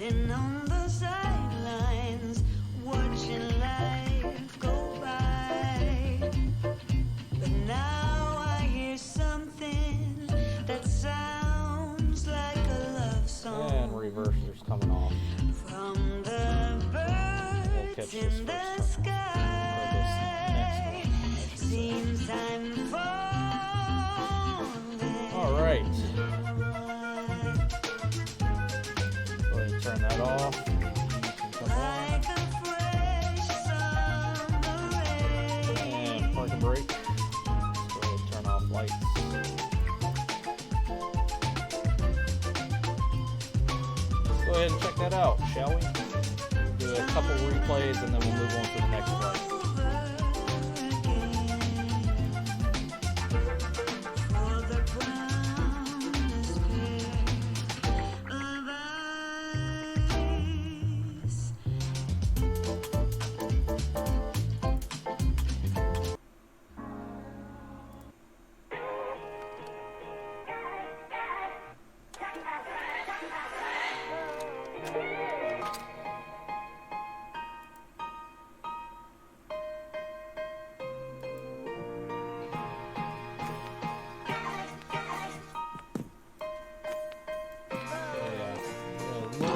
Standing on the sidelines, watching life go by. But now I hear something that sounds like a love song. And reverser's coming off. From the birds in the sky, seems I'm falling. All right. Go ahead and turn that off. Like a fresh summer rain. And parking brake. Go ahead and turn off lights. Let's go ahead and check that out, shall we? Do a couple replays and then we'll move on to the next flight.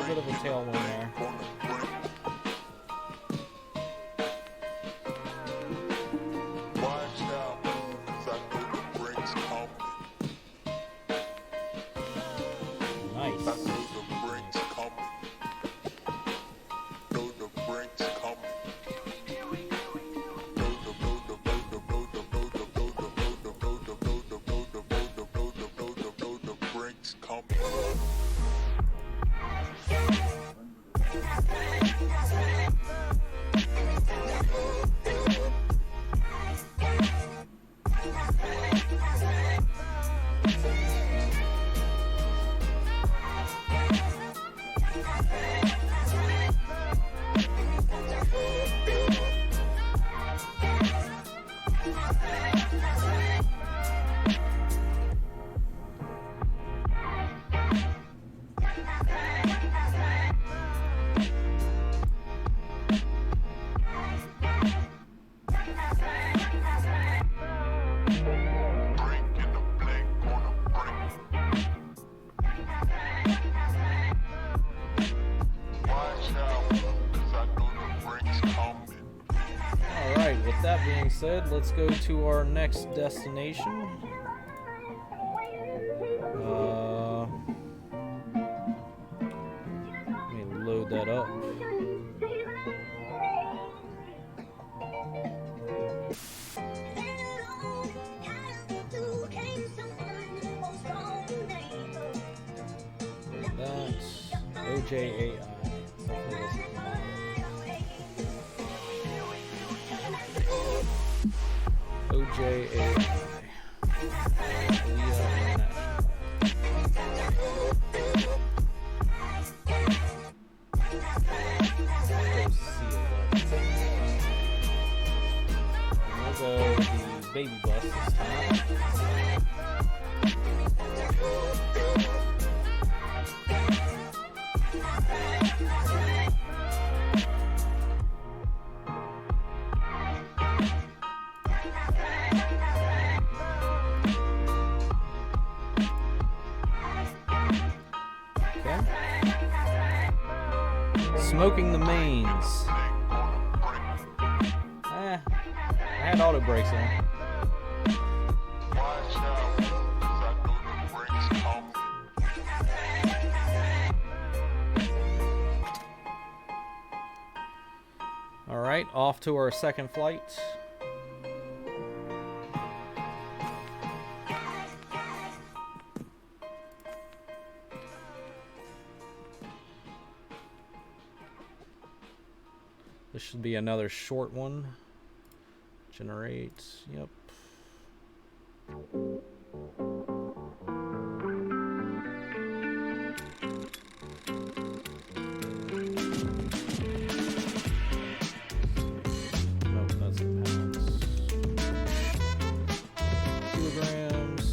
Bit of a tailwind there. Watch out, 'cause I know the brakes coming. Nice. I know the brakes coming. Know the brakes coming. Know the brakes coming. That being said, let's go to our next destination. Let me load that up. That's OJAI. OJAI. We'll go the baby bus this time. Smoking the mains. I had auto brakes on. Alright, off to our second flight. This should be another short one. Generate, yep. Nope, that's in pounds. Kilograms.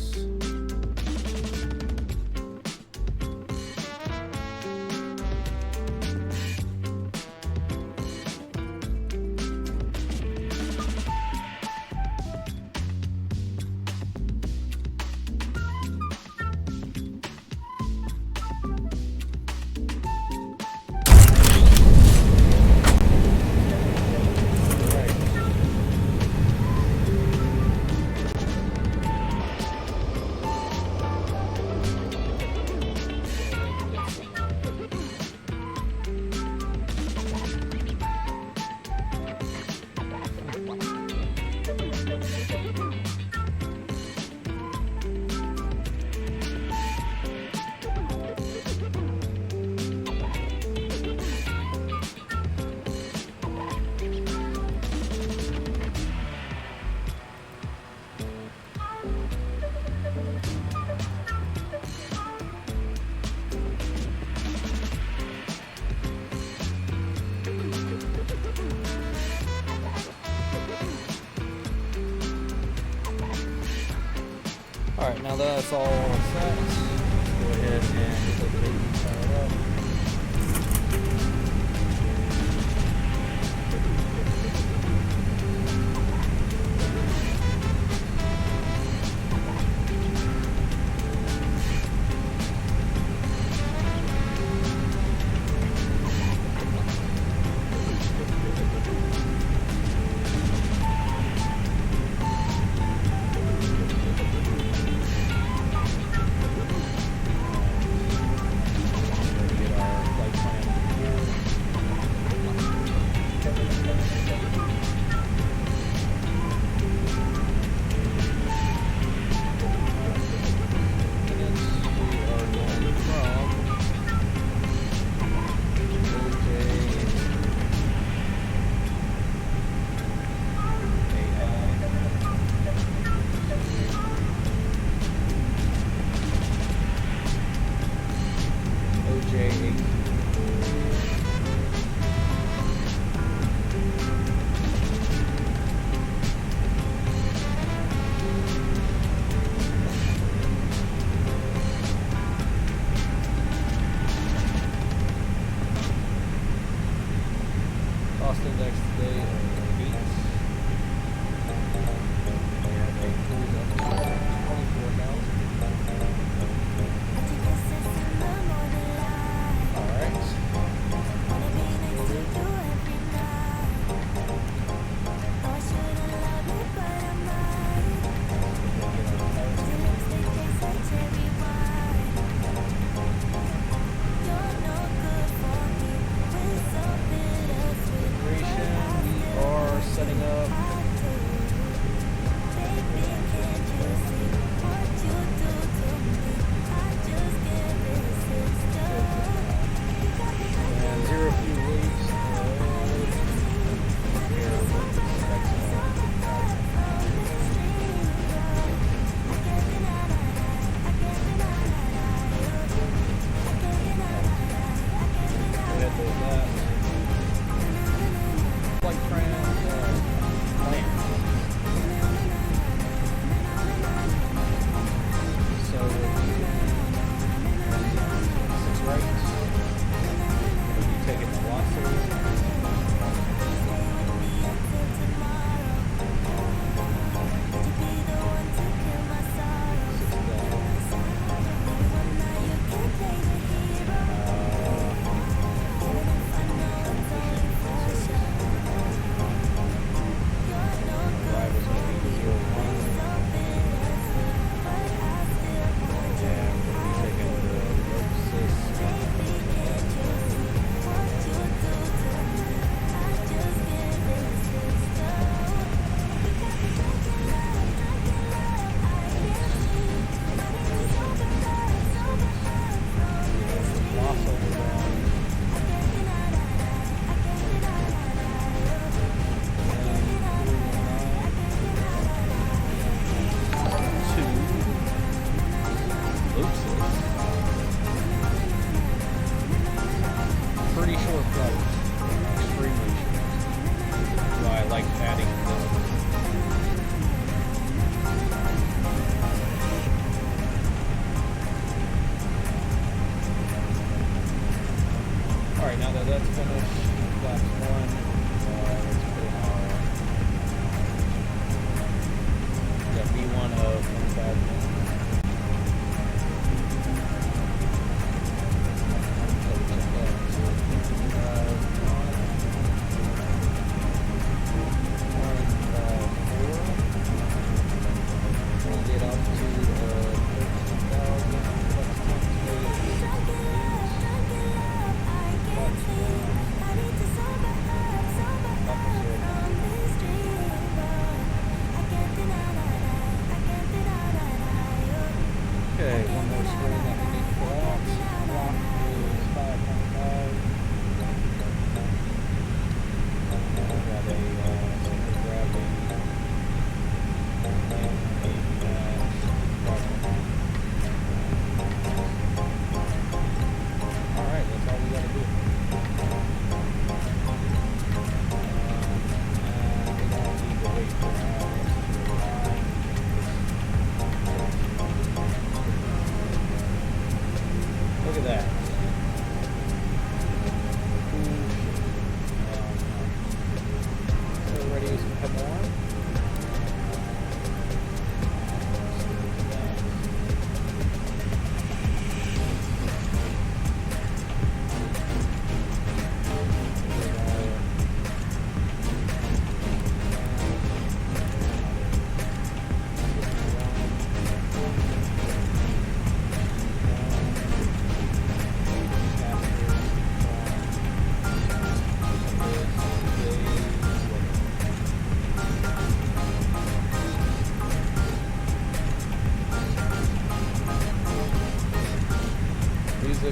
Alright, now that that's all set, let's go ahead and get the baby fired up.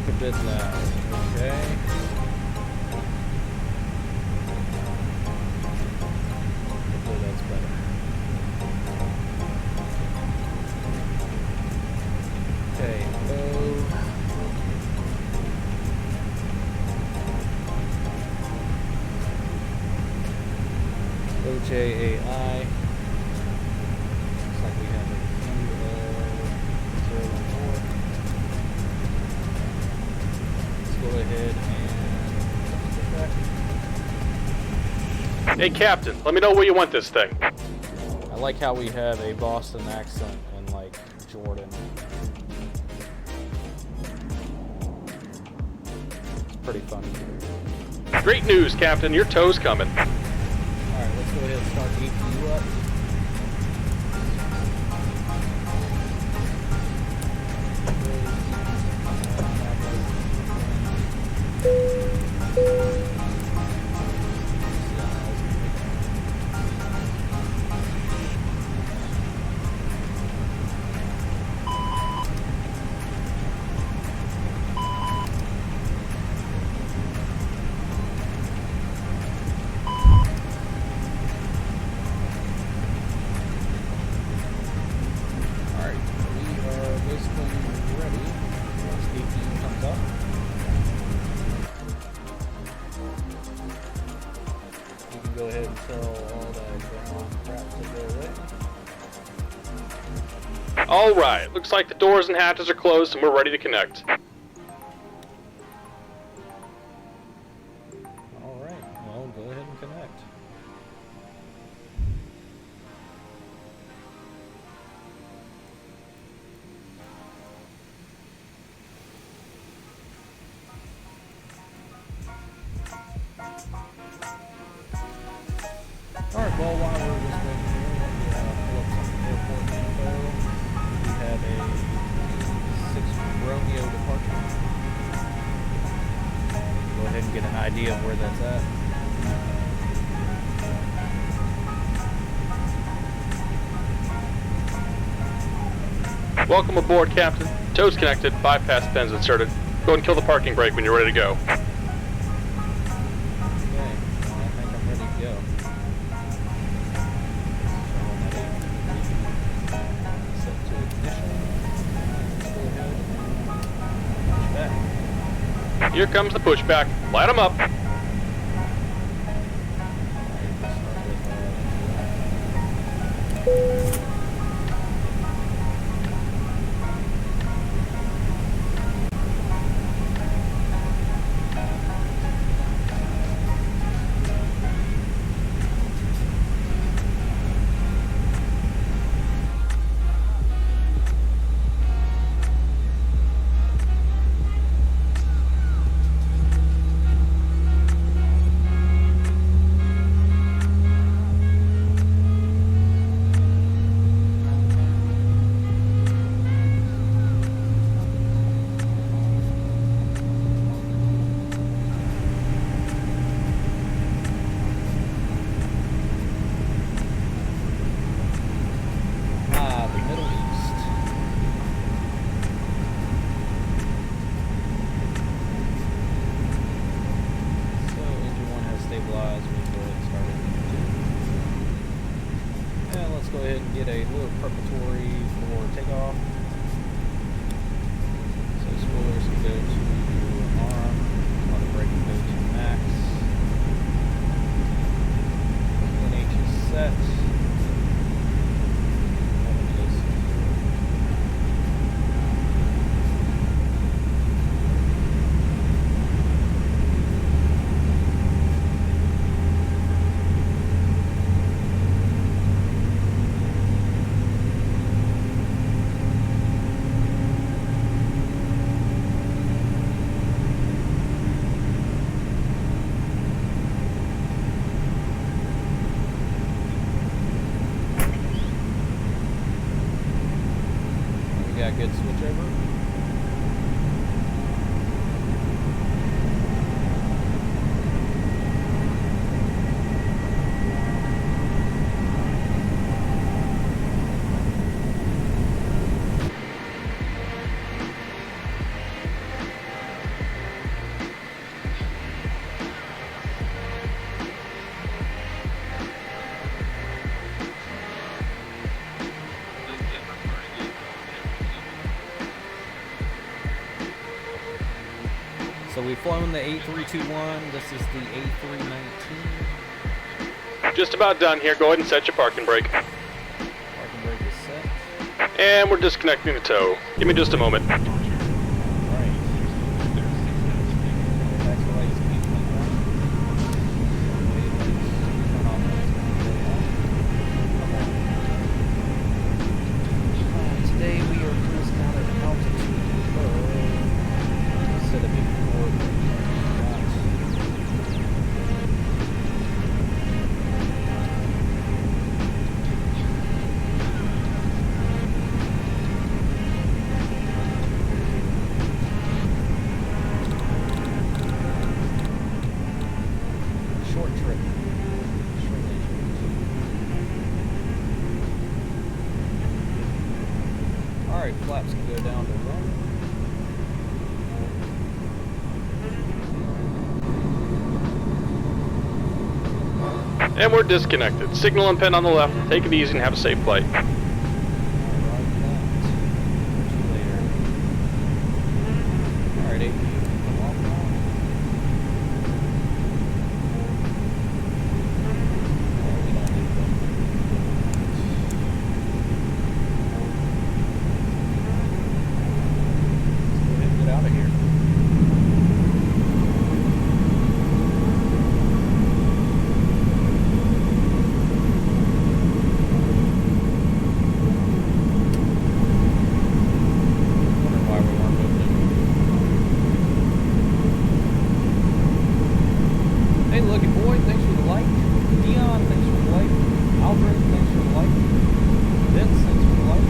Yoke a bit loud. Okay. Hopefully that's better. Okay, OJAI. Looks like we have a UL014. Let's go ahead and Hey, Captain, let me know where you want this thing. I like how we have a Boston accent and like Jordan. It's pretty funny. Great news, Captain. Your tow's coming. Alright, let's go ahead and start the EPU up. Go ahead and tell all that ground crap to go away. All right. Looks like the doors and hatches are closed and we're ready to connect. All right. Well, go ahead and connect. Alright, well, while we're just waiting here, let me pull up some airport info. We have a 6 Romeo departure. Go ahead and get an idea of where that's at. Welcome aboard, Captain. Tow's connected, bypass pins inserted. Go and kill the parking brake when you're ready to go. Okay, well, I think I'm ready to go. Set to ignition. Let's go ahead and push back. Here comes the pushback. Light them up. Get a little preparatory for takeoff. So spoilers can go to arm, auto brake can go to max. UNH is set. we've flown the A321. This is the A319. Just about done here. Go ahead and set your parking brake. Parking brake is set. And we're disconnecting the tow. Give me just a moment. Alright. Taxi lights keep coming on. Turn off lights when they go on. Today we are cruising out at an altitude of set a big Ford. Short trip. Extremely short. Alright, flaps can go down to 1. And we're disconnected. Signal and pin on the left. Take it easy and have a safe flight. Alright, that. Catch you later. Alright, APU, come off now. Alright, we don't need them. Let's go ahead and get out of here. Wondering why we weren't moving. Hey, Lucky Boy, thanks for the like. Dion, thanks for the like. Aldrin, thanks for the like. Vince, thanks for the like.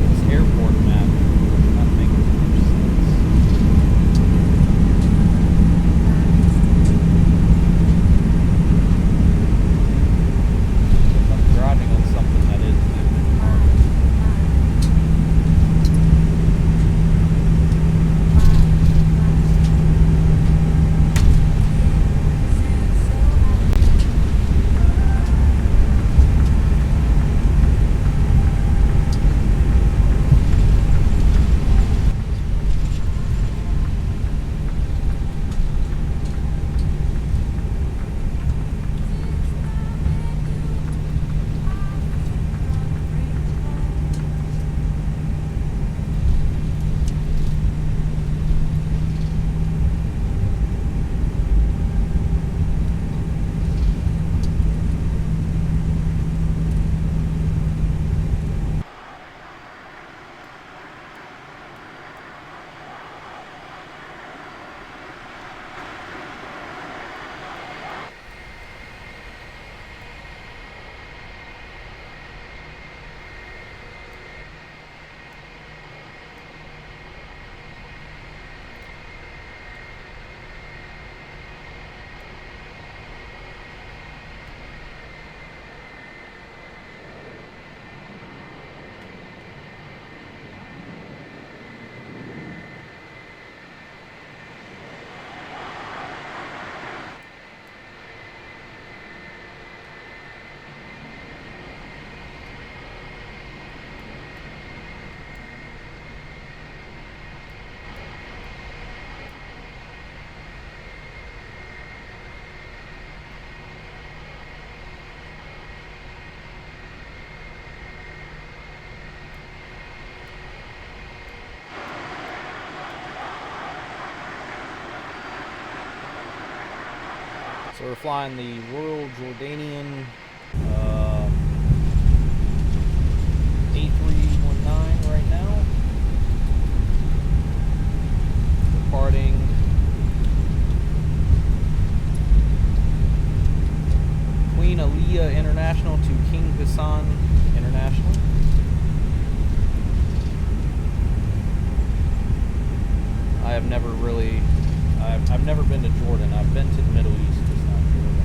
This airport map not making too much sense. If I'm driving on something that isn't in the market. So we're flying the Royal Jordanian A319 right now. Departing Queen Aliyah International to King Hassan International. I have never really, I've never been to Jordan. I've been to the Middle East, just not Jordan.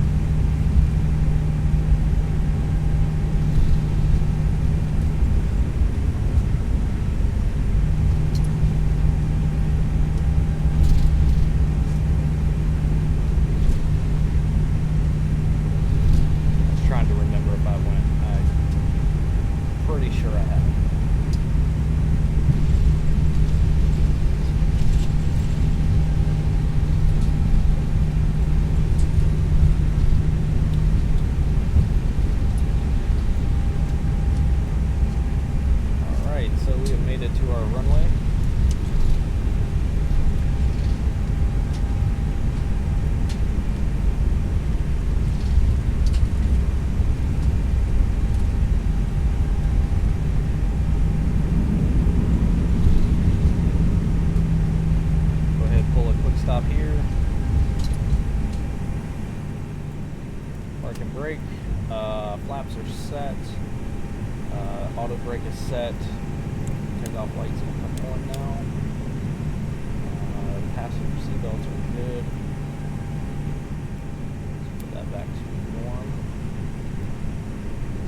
Flaps are set. Auto brake is set. Takeoff lights will come on now. Passenger seatbelts are good. Let's put that back to norm.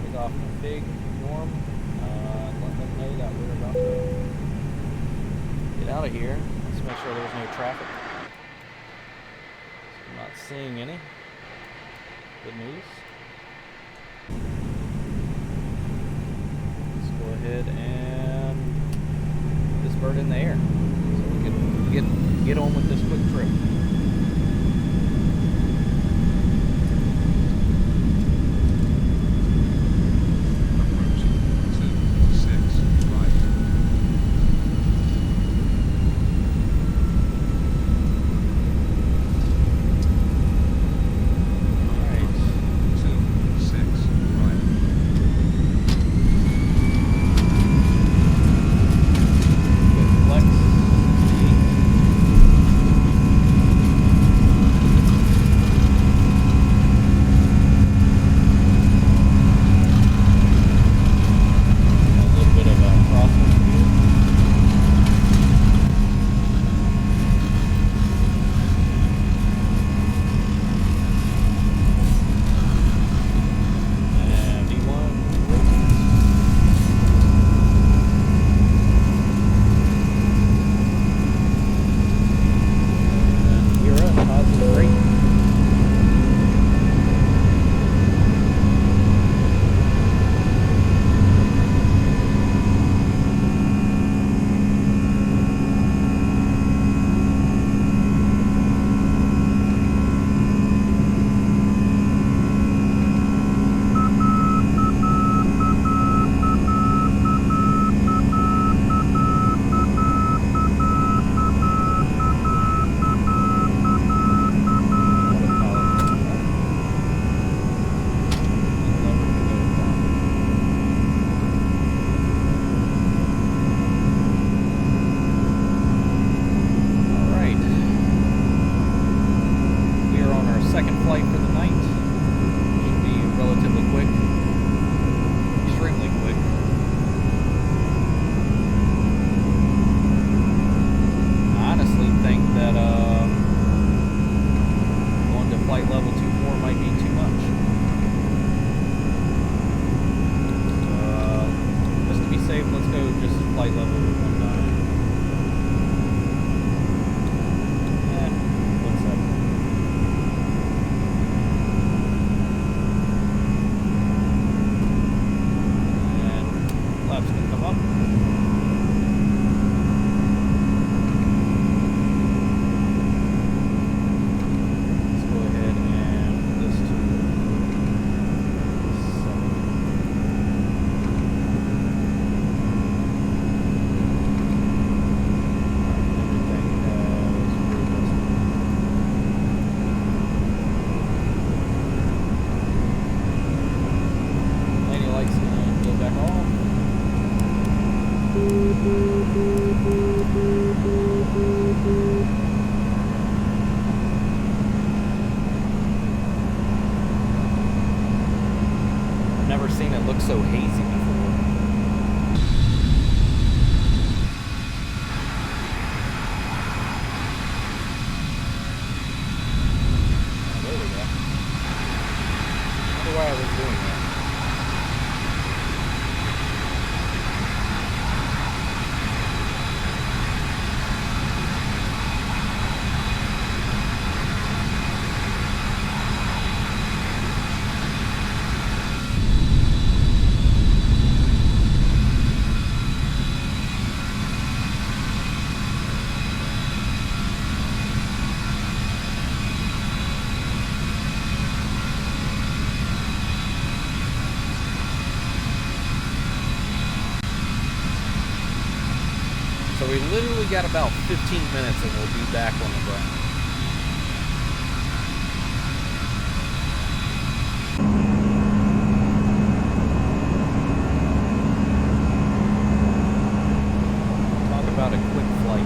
Take off config norm. Let them know that we're about to get out of here. Let's make sure there's no traffic. I'm not seeing any. Good news. Let's go ahead and put this bird in the air so we can get on with this quick trip. So hazy before. Oh, there we go. I wonder why I was doing that. So we literally got about 15 minutes and we'll be back on the ground. Talk about a quick flight.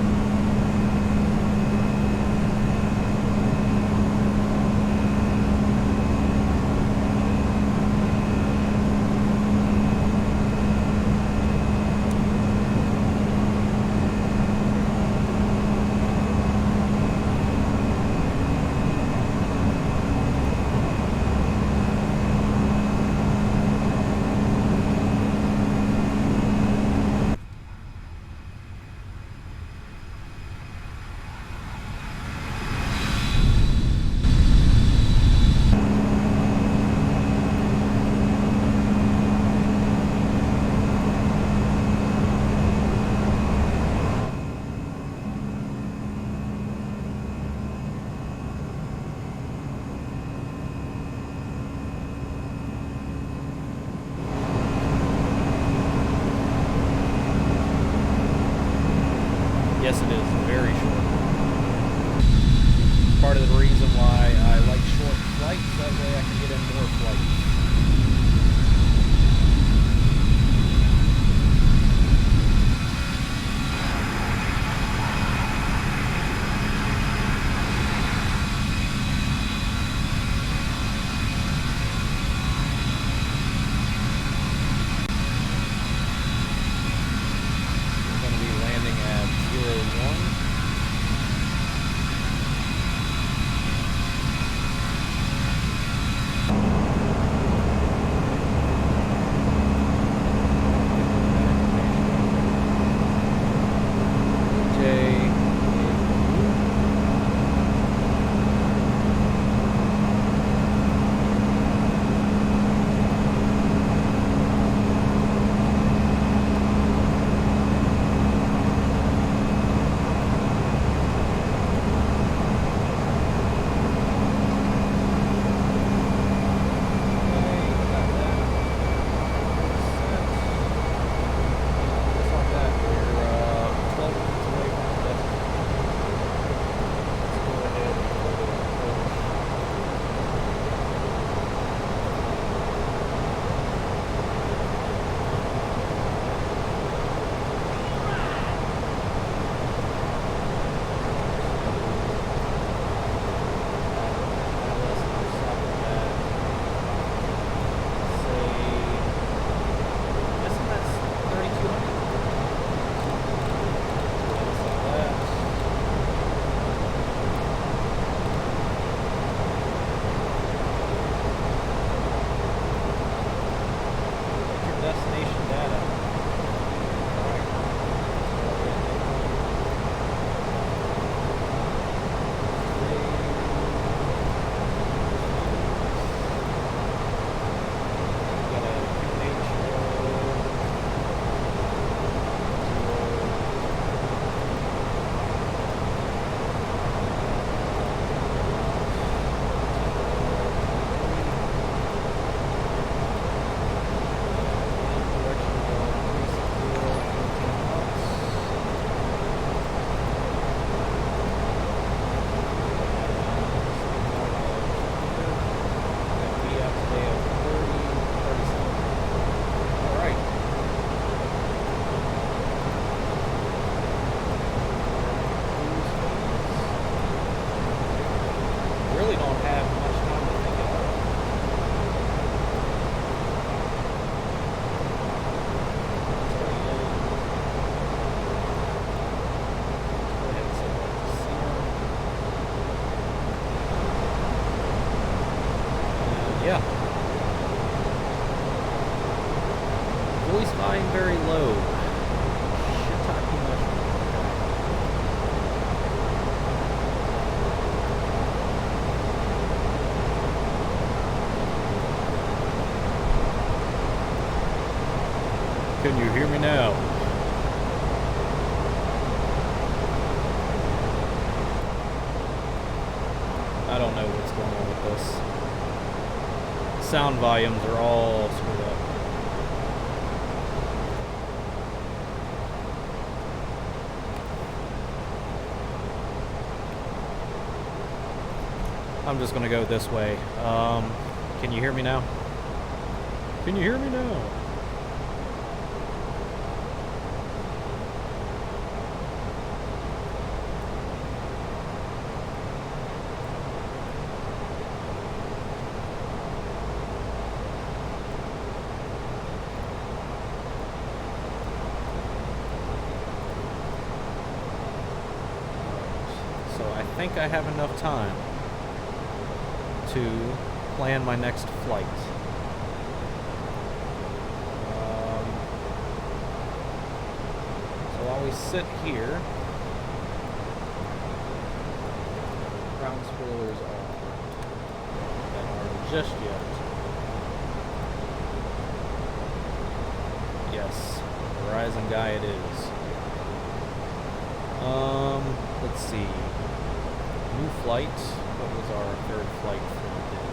voice volume very low. Shiitake mushroom. Can you hear me now? I don't know what's going on with this. Sound volumes are all screwed up. I'm just gonna go this way. Can you hear me now? Can you hear me now? I think I have enough time to plan my next flight. So while we sit here, ground spoilers are just yet. Yes, Horizon guy it is. Let's see. New flight. What was our third flight for the day?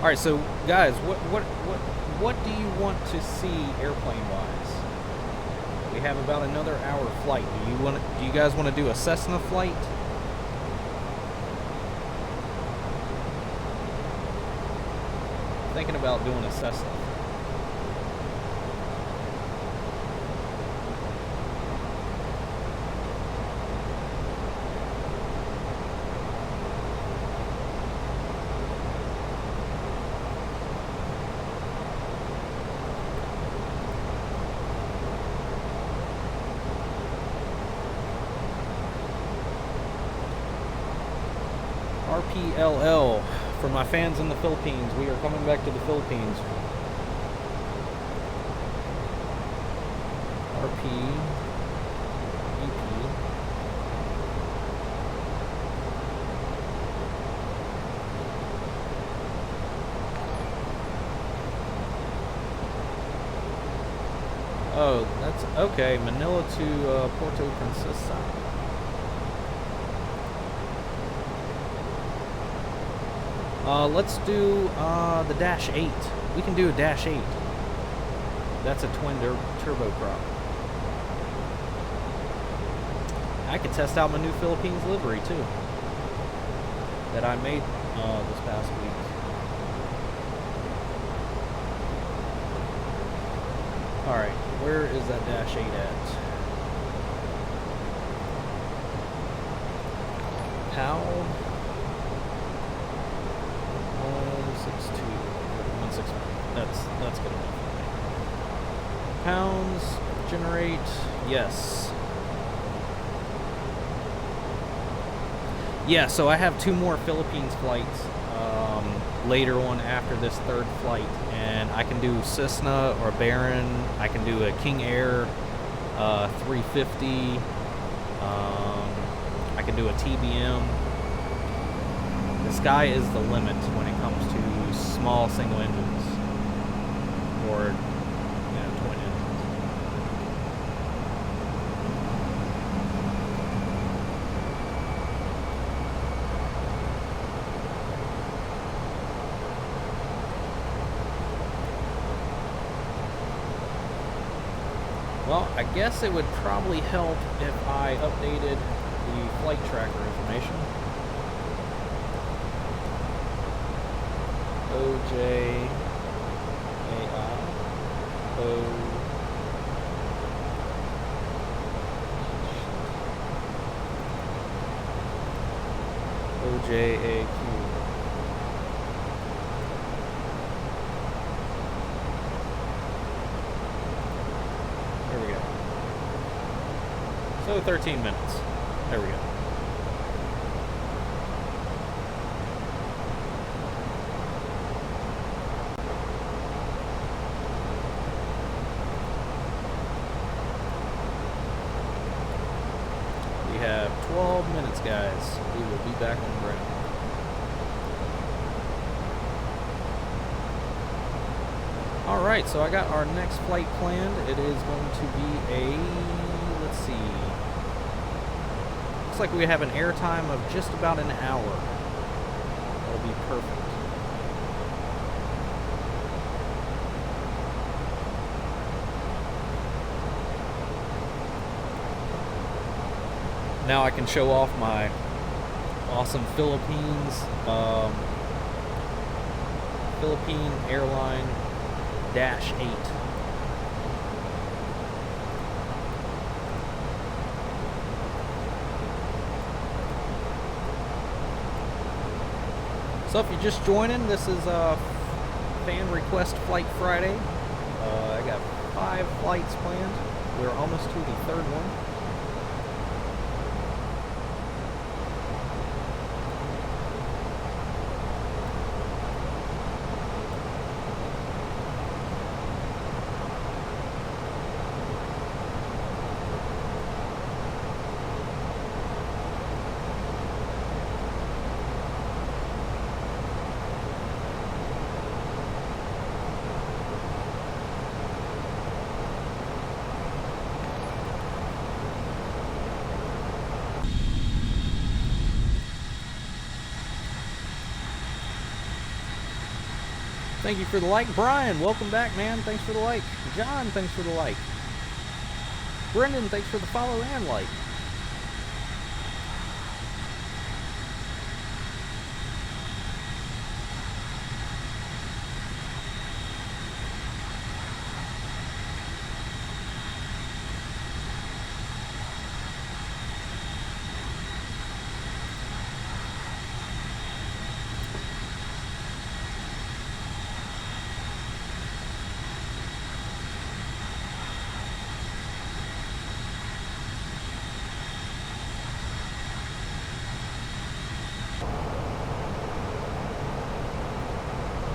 All right, so guys, what do you want to see airplane-wise? We have about another hour flight. Do you guys want to do a Cessna flight? Thinking about doing a Cessna. RPLL, for my fans in the Philippines, we are coming back to the Philippines. RPVP. Oh, that's okay. Manila to Puerto Princesa. Let's do the Dash 8. We can do a Dash 8. That's a twin turboprop. I could test out my new Philippines livery too, that I made this past week. Alright, where is that Dash 8 at? PAL 161. That's good enough. Pounds, generate, yes. Yeah, so I have 2 more Philippines flights later on after this third flight, and I can do Cessna or Baron. I can do a King Air 350. I can do a TBM. The sky is the limit when it comes to small single engines or twin engines. Well, I guess it would probably help if I updated the flight tracker information. OJAI-OJAQ. There we go. So 13 minutes. There we go. guys. We will be back on the ground. Alright, so I got our next flight planned. It is going to be a, let's see, looks like we have an airtime of just about an hour. That'll be perfect. Now I can show off my awesome Philippine airline Dash 8. So if you're just joining, this is Fan Request Flight Friday. I got 5 flights planned. We're almost to the 3rd one. Thank you for the like. Brian, welcome back, man. Thanks for the like. John, thanks for the like. Brendan, thanks for the follow and like.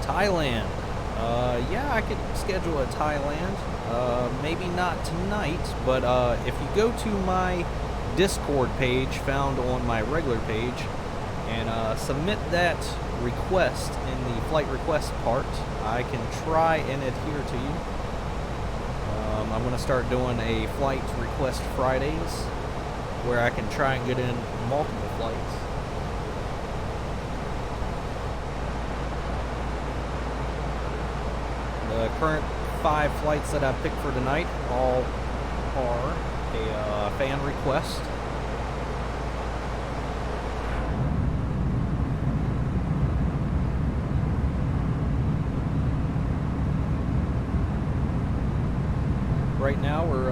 Thailand. Yeah, I could schedule a Thailand. Maybe not tonight, but if you go to my Discord page found on my regular page and submit that request in the flight request part, I can try and adhere to you. I'm going to start doing a flight request Fridays where I can try and get in multiple flights. The current 5 flights that I picked for tonight all are a fan request. Right now we're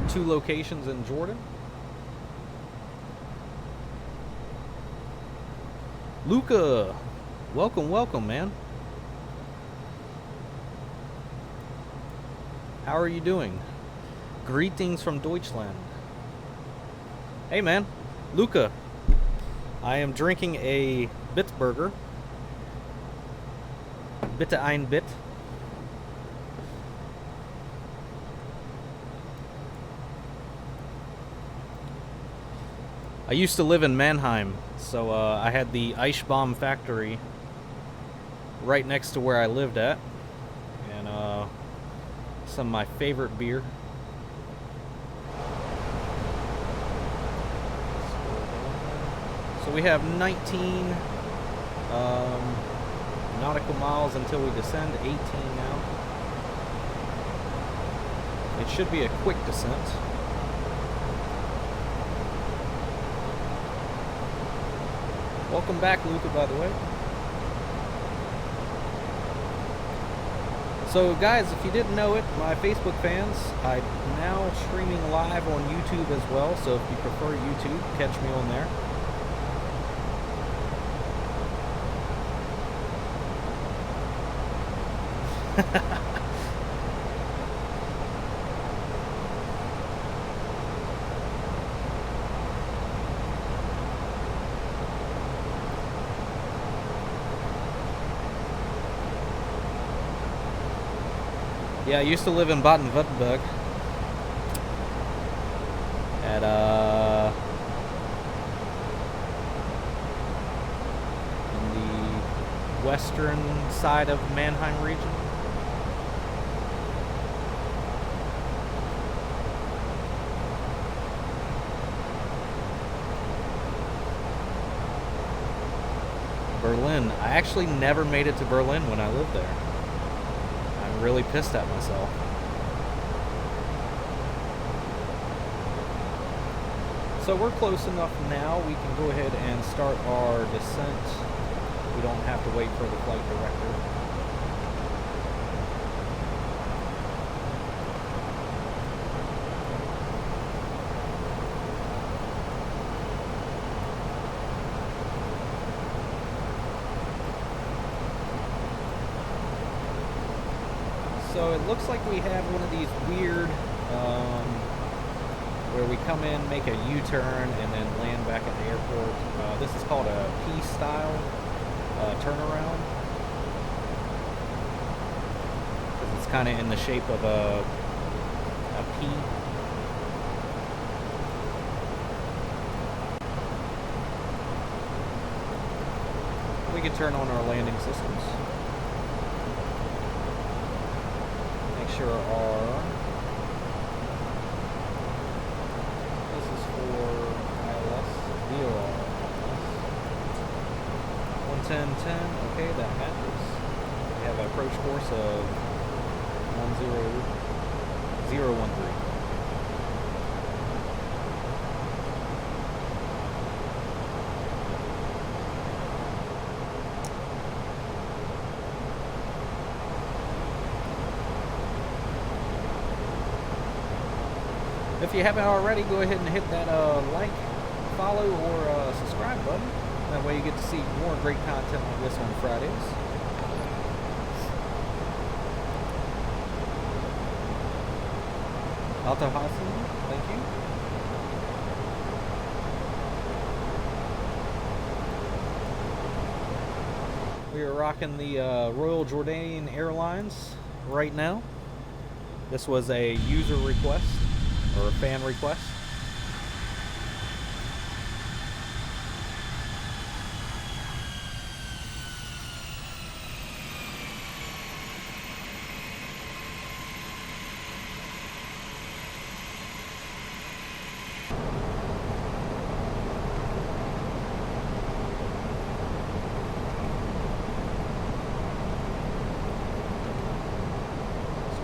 2 locations in Jordan. Luca, welcome, man. How are you doing? Greetings from Deutschland. Hey man, Luca. I am drinking a Bitburger. Bitte ein Bit. I used to live in Mannheim, so I had the Eichbaum factory right next to where I lived at. And some of my favorite beer. So we have 19 nautical miles until we descend, 18 now. It should be a quick descent. Welcome back, Luca, by the way. So guys, if you didn't know it, my Facebook fans, I'm now streaming live on YouTube as well, so if you prefer YouTube, catch me on there. Yeah, I used to live in Baden-Württemberg at western side of Mannheim region. Berlin. I actually never made it to Berlin when I lived there. I'm really pissed at myself. So we're close enough now, we can go ahead and start our descent. We don't have to wait for the flight director. So it looks like we have one of these weird, where we come in, make a U-turn, and then land back at the airport. This is called a P-style turnaround. Because it's kind of in the shape of a P. We can turn on our landing systems. Make sure our... This is for ILS, VOR. 110.10, okay, that matches. We have an approach course of 10013. If you haven't already, go ahead and hit that like, follow, or subscribe button. That way you get to see more great content like this on Fridays. Alto Hassan, thank you. We are rocking the Royal Jordanian Airlines right now. This was a user request, or a fan request.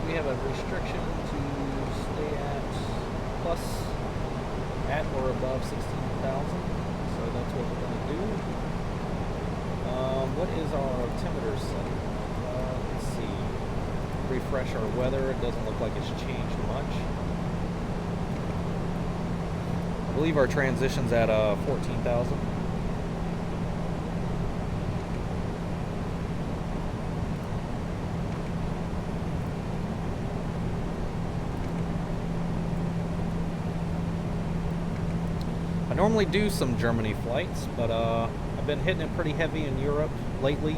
We have a restriction to stay at or above 16,000, so that's what we're going to do. What is our altimeter setting? Let's see. Refresh our weather. It doesn't look like it's changed much. I believe our transition's at 14,000. I normally do some Germany flights, but I've been hitting it pretty heavy in Europe lately,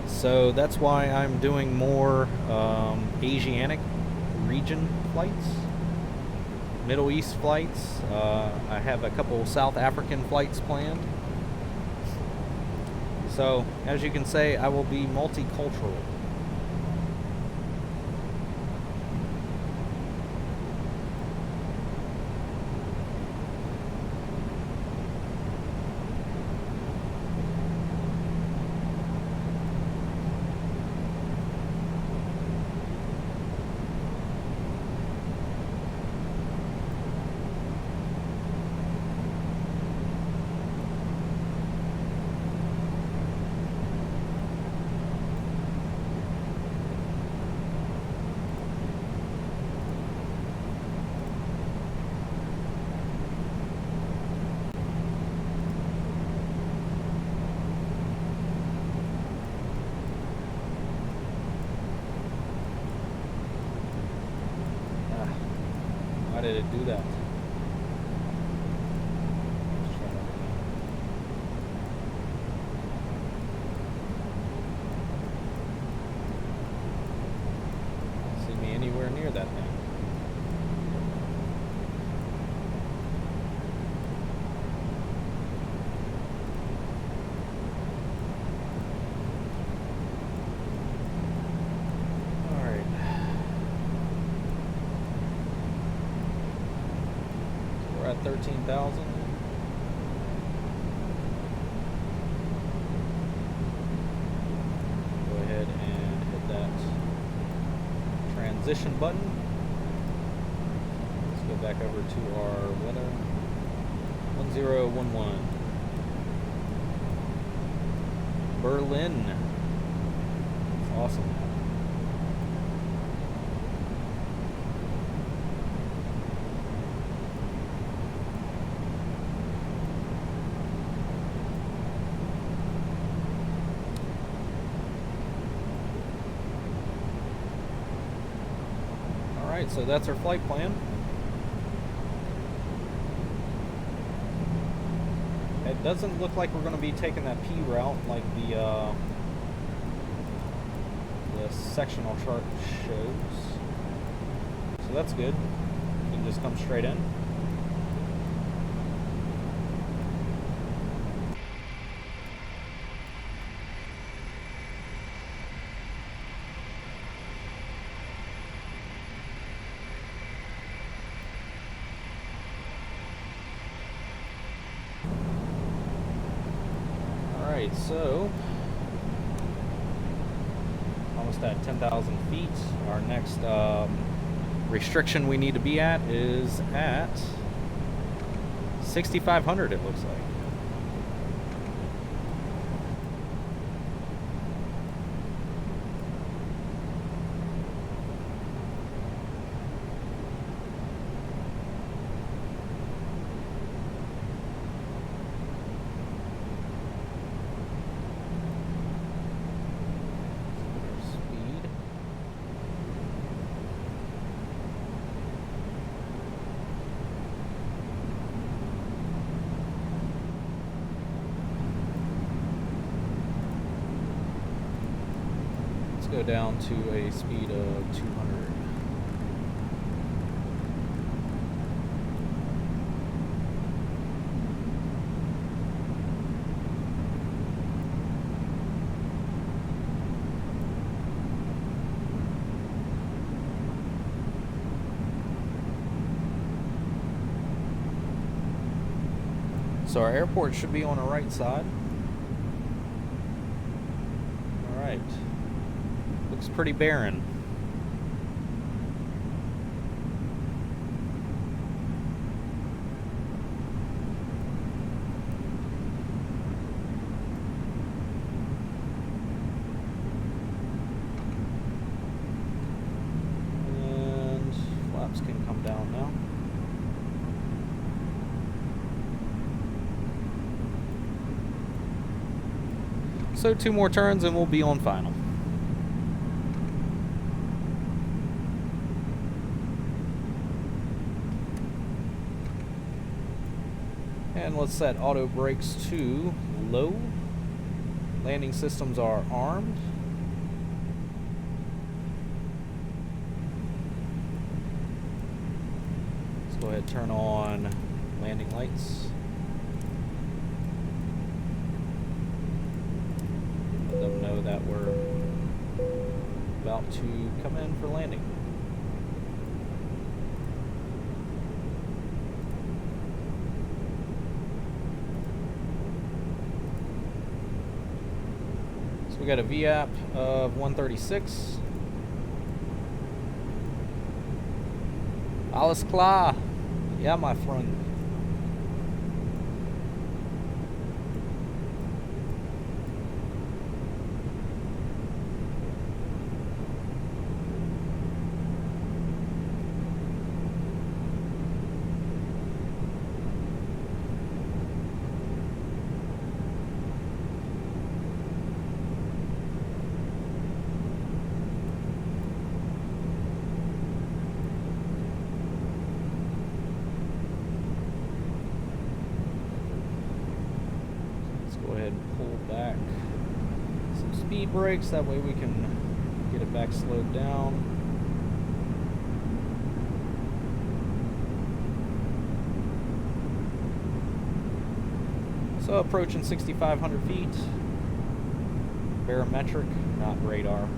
so that's why I'm doing more Asiatic region flights, Middle East flights. I have a couple South African flights planned. So, as you can say, I will be multicultural. Why did it do that? Don't see me anywhere near that thing. 13,000. Go ahead and hit that transition button. Let's go back over to our weather. 1011. Berlin. Awesome. Alright, so that's our flight plan. It doesn't look like we're going to be taking that P route like the sectional chart shows. So that's good. You can just come straight in. Alright, so almost at 10,000 feet. Our next restriction we need to be at is at 6,500, it looks like. Go down to a speed of 200. So our airport should be on the right side. All right. Looks pretty barren. And flaps can come down now. So 2 more turns and we'll be on final. And let's set auto brakes to low. Landing systems are armed. Let's go ahead and turn on landing lights. Let them know that we're about to come in for landing. We got a VAP of 136. Alles klar. Yeah, my friend. Speed brakes, that way we can get it back slowed down. So approaching 6,500 feet, barometric, not radar.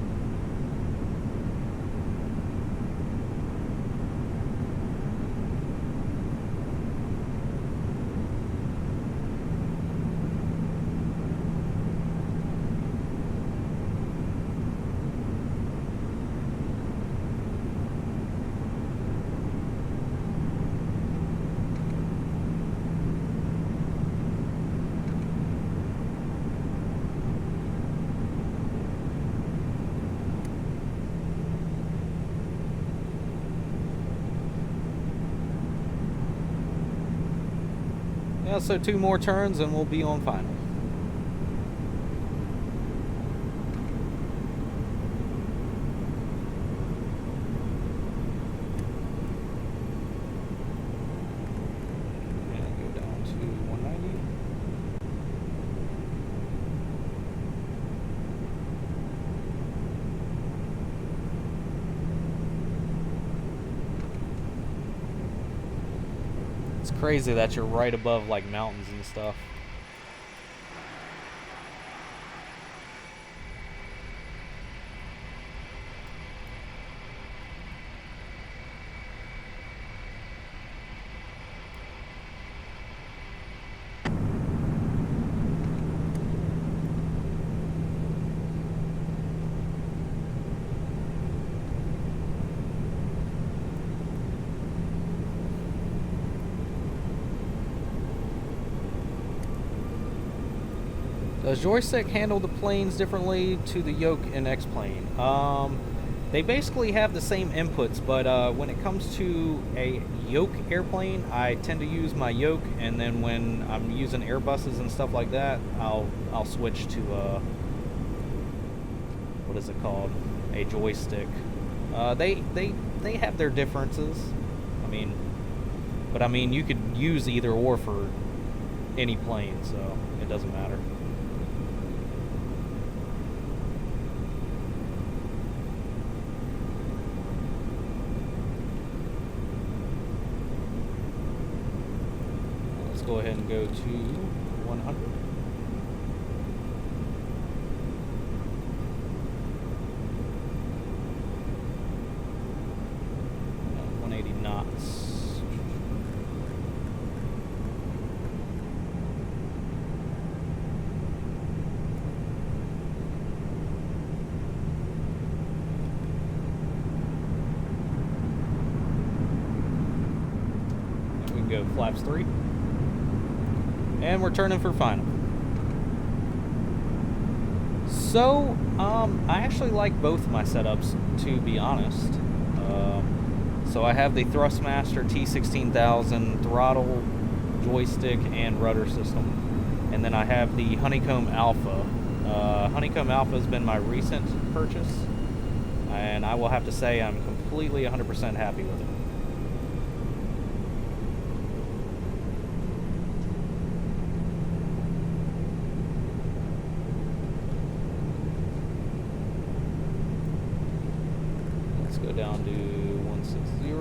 Yeah, so 2 more turns and we'll be on final. And go down to 190. It's crazy that you're right above like mountains and stuff. Does Joystick handle the planes differently to the Yoke and X-Plane? They basically have the same inputs, but when it comes to a Yoke airplane, I tend to use my Yoke, and then when I'm using Airbuses and stuff like that, I'll switch to what is it called? A Joystick. They have their differences. But you could use either or for any plane, so it doesn't matter. Go ahead and go to 100. And 180 knots. And we can go flaps 3. And we're turning for final. So, I actually like both my setups, to be honest. So I have the Thrustmaster T16000 throttle, joystick, and rudder system. And then I have the Honeycomb Alpha. Honeycomb Alpha has been my recent purchase. And I will have to say I'm completely 100% happy with it. Down to 160.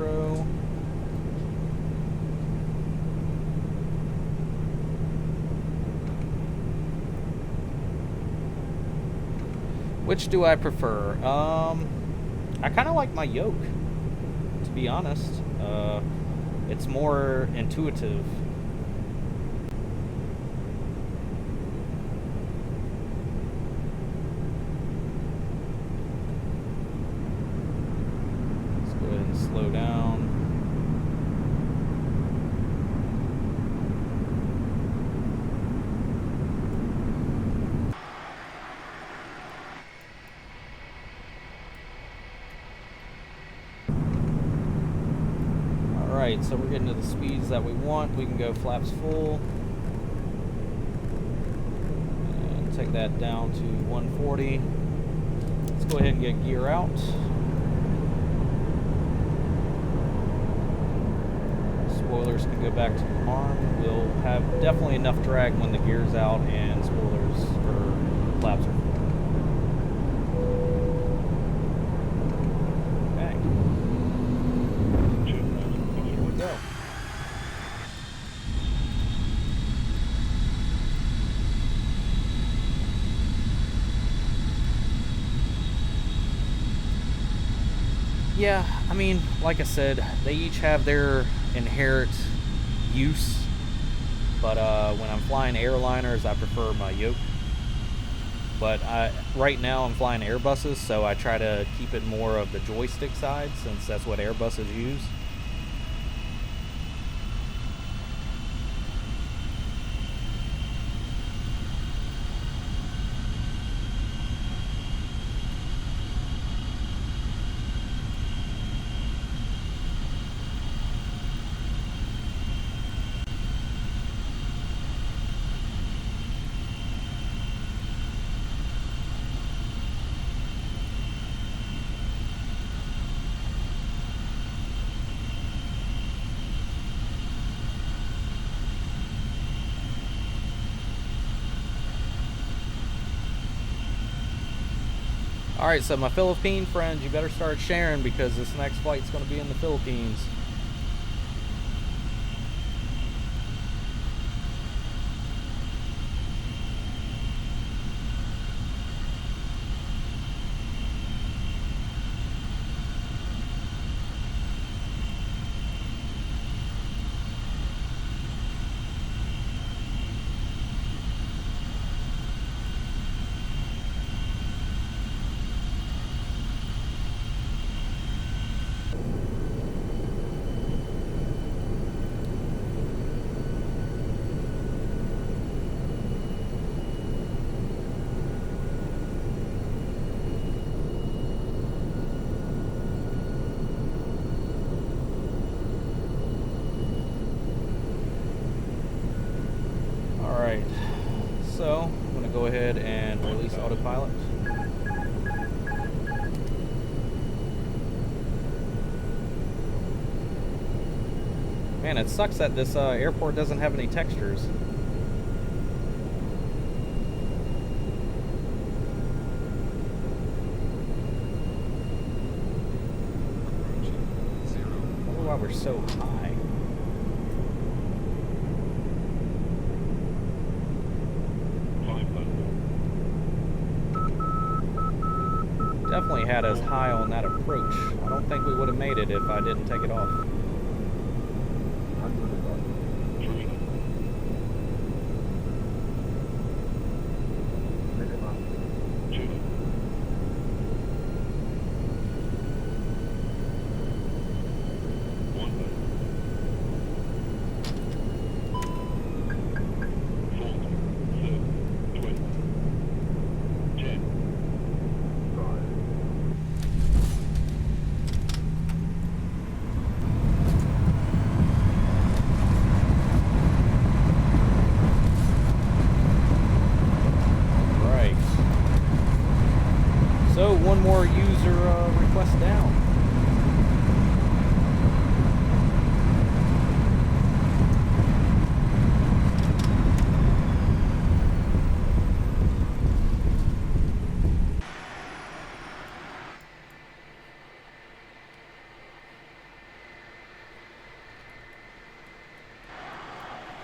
Which do I prefer? I kind of like my Yoke, to be honest. It's more intuitive. Slow down. Alright, so we're getting to the speeds that we want. We can go flaps full. And take that down to 140. Let's go ahead and get gear out. Spoilers can go back to arm. We'll have definitely enough drag when the gear's out and spoilers or flaps are full. Okay. Here we go. Yeah, like I said, they each have their inherent use, but when I'm flying airliners, I prefer my Yoke. But right now I'm flying Airbuses, so I try to keep it more of the joystick side, since that's what Airbuses use. Alright, so my Philippine friends, you better start sharing because this next flight's going to be in the Philippines. Alright, so I'm going to go ahead and release autopilot. Man, it sucks that this airport doesn't have any textures. I wonder why we're so high. Definitely had us high on that approach. I don't think we would have made it if I didn't take it off. So one more user request down.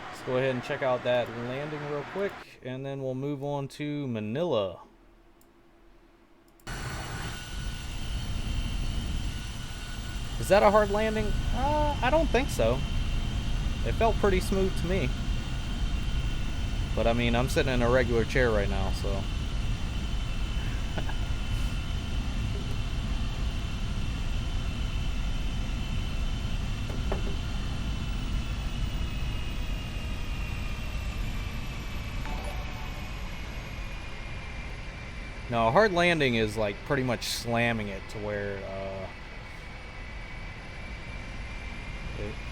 Let's go ahead and check out that landing real quick, and then we'll move on to Manila. Is that a hard landing? I don't think so. It felt pretty smooth to me. But I mean, I'm sitting in a regular chair right now, so. No, a hard landing is like pretty much slamming it to where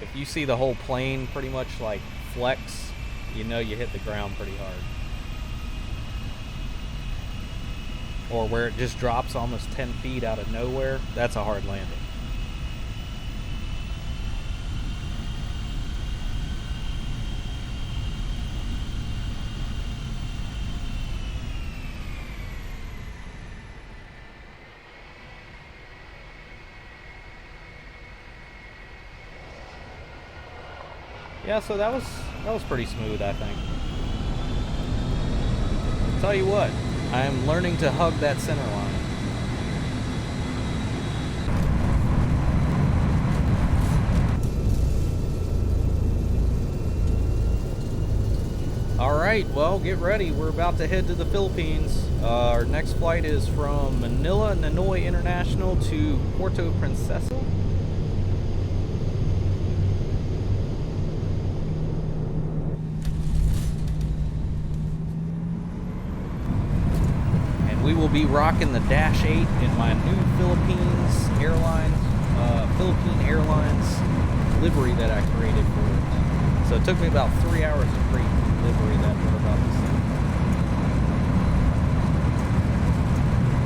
if you see the whole plane pretty much like flex, you know you hit the ground pretty hard. Or where it just drops almost 10 feet out of nowhere, that's a hard landing. Yeah, so that was pretty smooth, I think. Tell you what, I'm learning to hug that center line. Alright, well, get ready. We're about to head to the Philippines. Our next flight is from Manila, Ninoy International to Puerto Princesa. We will be rocking the Dash 8 in my new Philippine Airlines livery that I created for it. So it took me about 3 hours to create the livery that we're about to see.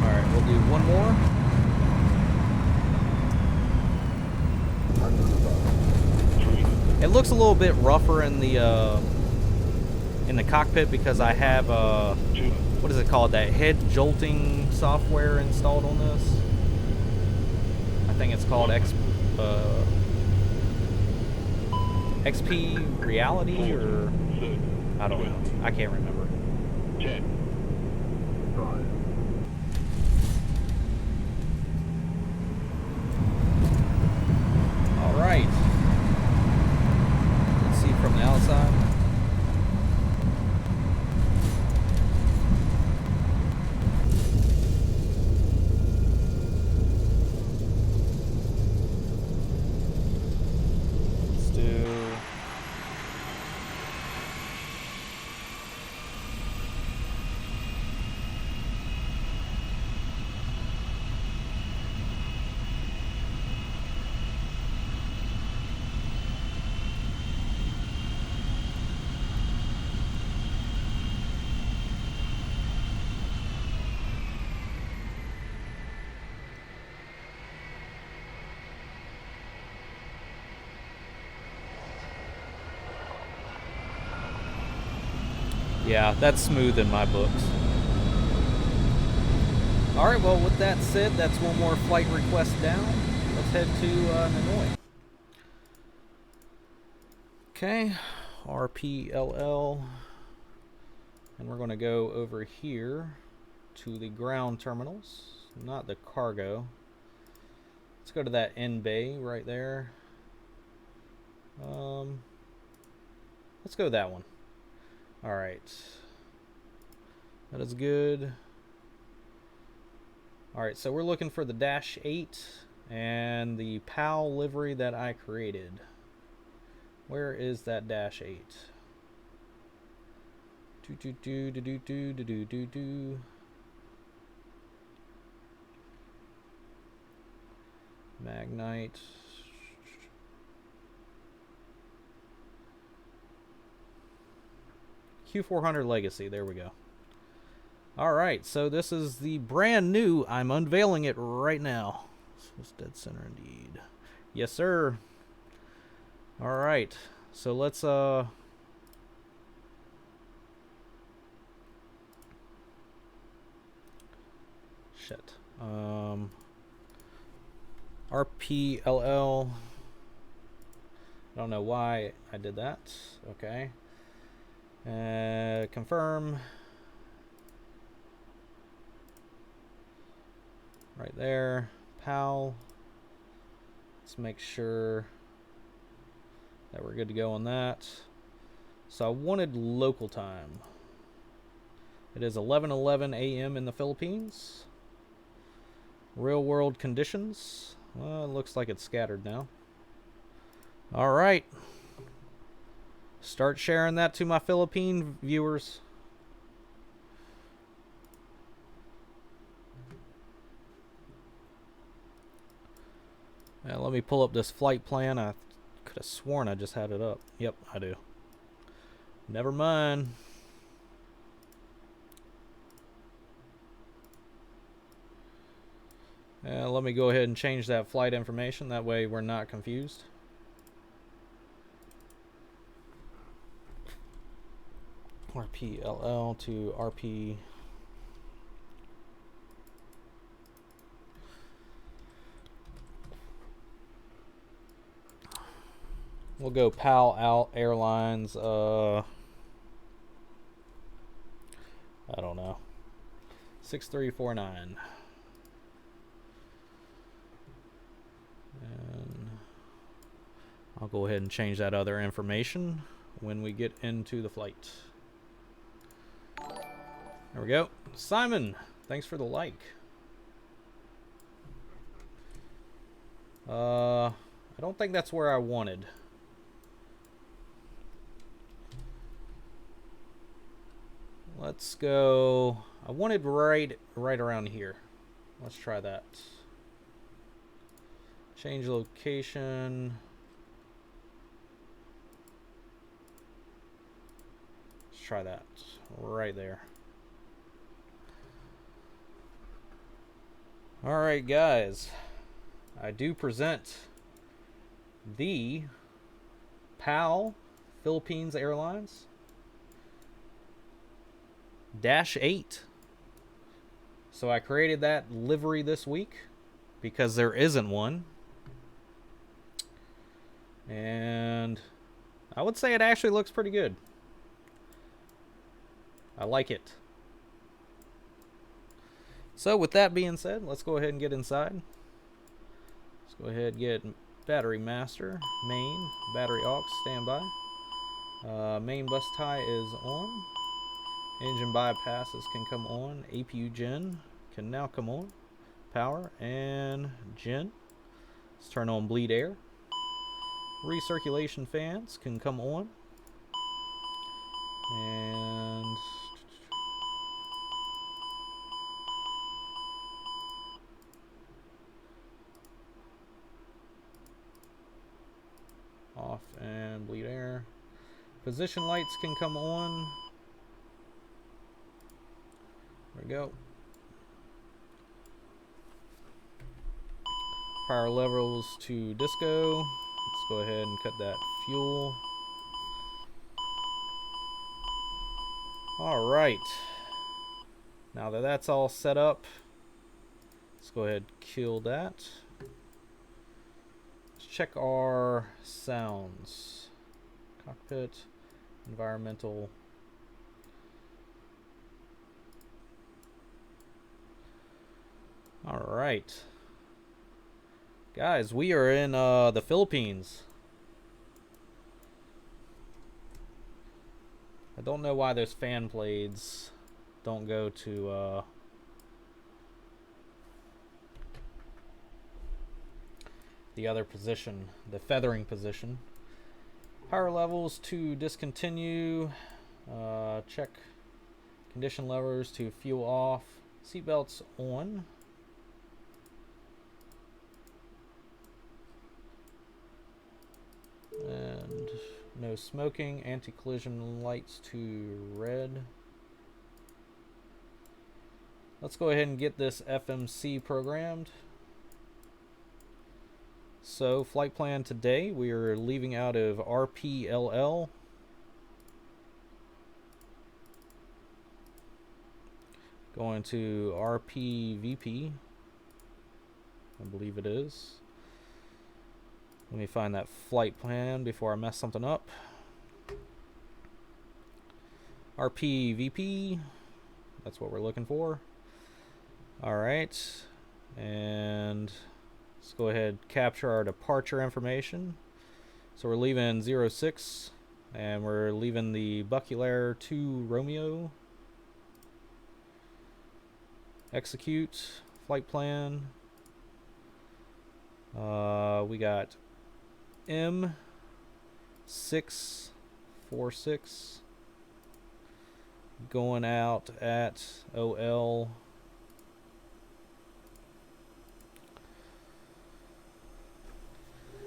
Alright, we'll do one more. It looks a little bit rougher in the cockpit because I have what is it call it, that head jolting software installed on this. I think it's called XP Reality, or I don't know. I can't remember. 10, 5. All right. Let's see from the outside. Let's do. Yeah, that's smooth in my books. Alright, well, with that said, that's one more flight request down. Let's head to Nanoy. Okay, RPLL. And we're going to go over here to the ground terminals, not the cargo. Let's go to that N bay right there. Let's go that one. Alright. That is good. Alright, so we're looking for the Dash 8 and the PAL livery that I created. Where is that Dash 8? Magnite. Q400 Legacy, there we go. Alright, so this is the brand new, I'm unveiling it right now. So it's dead center indeed. Yes, sir. Alright, so let's, shit. RPLL. I don't know why I did that. Okay. Confirm. Right there. PAL. Let's make sure that we're good to go on that. So I wanted local time. It is 11:11 a.m. in the Philippines. Real world conditions. Well, it looks like it's scattered now. All right. Start sharing that to my Philippine viewers. Now, let me pull up this flight plan. I could have sworn I just had it up. Yep, I do. Never mind. Let me go ahead and change that flight information. That way we're not confused. RPLL to RP. We'll go PAL out Airlines. I don't know. 6349. And I'll go ahead and change that other information when we get into the flight. There we go. Simon, thanks for the like. I don't think that's where I wanted. Let's go. I wanted right around here. Let's try that. Change location. Let's try that right there. All right, guys. I do present the PAL Philippines Airlines Dash 8 So I created that livery this week because there isn't one. And I would say it actually looks pretty good. I like it. So with that being said, let's go ahead and get inside. Let's go ahead and get battery master, main, battery aux, standby. Main bus tie is on. Engine bypasses can come on. APU gen can now come on. Power and gen. Let's turn on bleed air. Recirculation fans can come on. And off and bleed air. Position lights can come on. There we go. Power levels to disco. Let's go ahead and cut that fuel. All right. Now that that's all set up, let's go ahead and kill that. Let's check our sounds. Cockpit, environmental. All right. Guys, we are in the Philippines. I don't know why those fan blades don't go to the other position, the feathering position. Power levels to discontinue. Check condition levers to fuel off. Seatbelts on. And no smoking. Anti-collision lights to red. Let's go ahead and get this FMC programmed. So, flight plan today, we are leaving out of RPLL. Going to RPVP, I believe it is. Let me find that flight plan before I mess something up. RPVP, that's what we're looking for. Alright, and let's go ahead and capture our departure information. So we're leaving 06, and we're leaving the Buckulair 2 Romeo. Execute, flight plan. We got M646 going out at OL.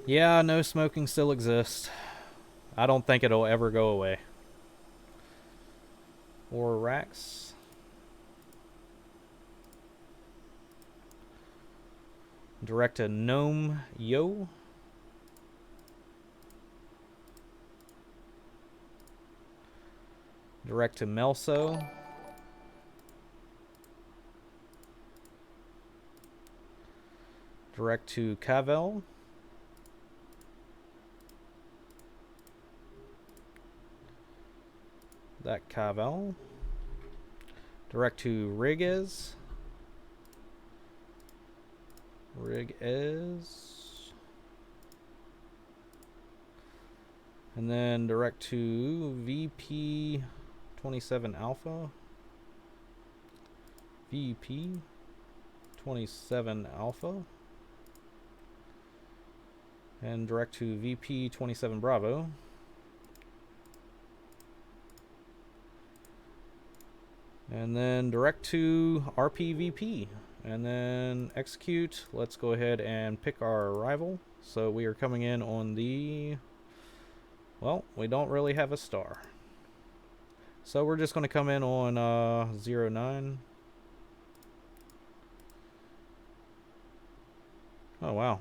Yeah, no smoking still exists. I don't think it'll ever go away. Or racks. Direct to Gnome Yo. Direct to Melso. Direct to Cavell. That Cavell. Direct to Riguez. And then direct to VP 27 Alpha. VP 27 Alpha. And direct to VP 27 Bravo. And then direct to RPVP. And then execute. Let's go ahead and pick our arrival. So we are coming in on the... Well, we don't really have a star. So we're just going to come in on 09. Oh, wow.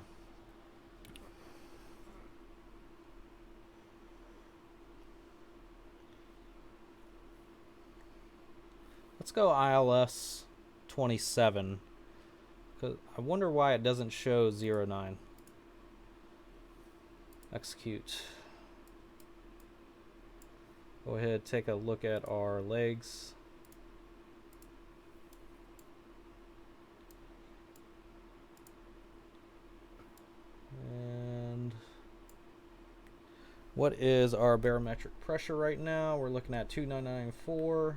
Let's go ILS 27. 'Cause I wonder why it doesn't show 09. Execute. Go ahead, take a look at our legs. And what is our barometric pressure right now? We're looking at 2994.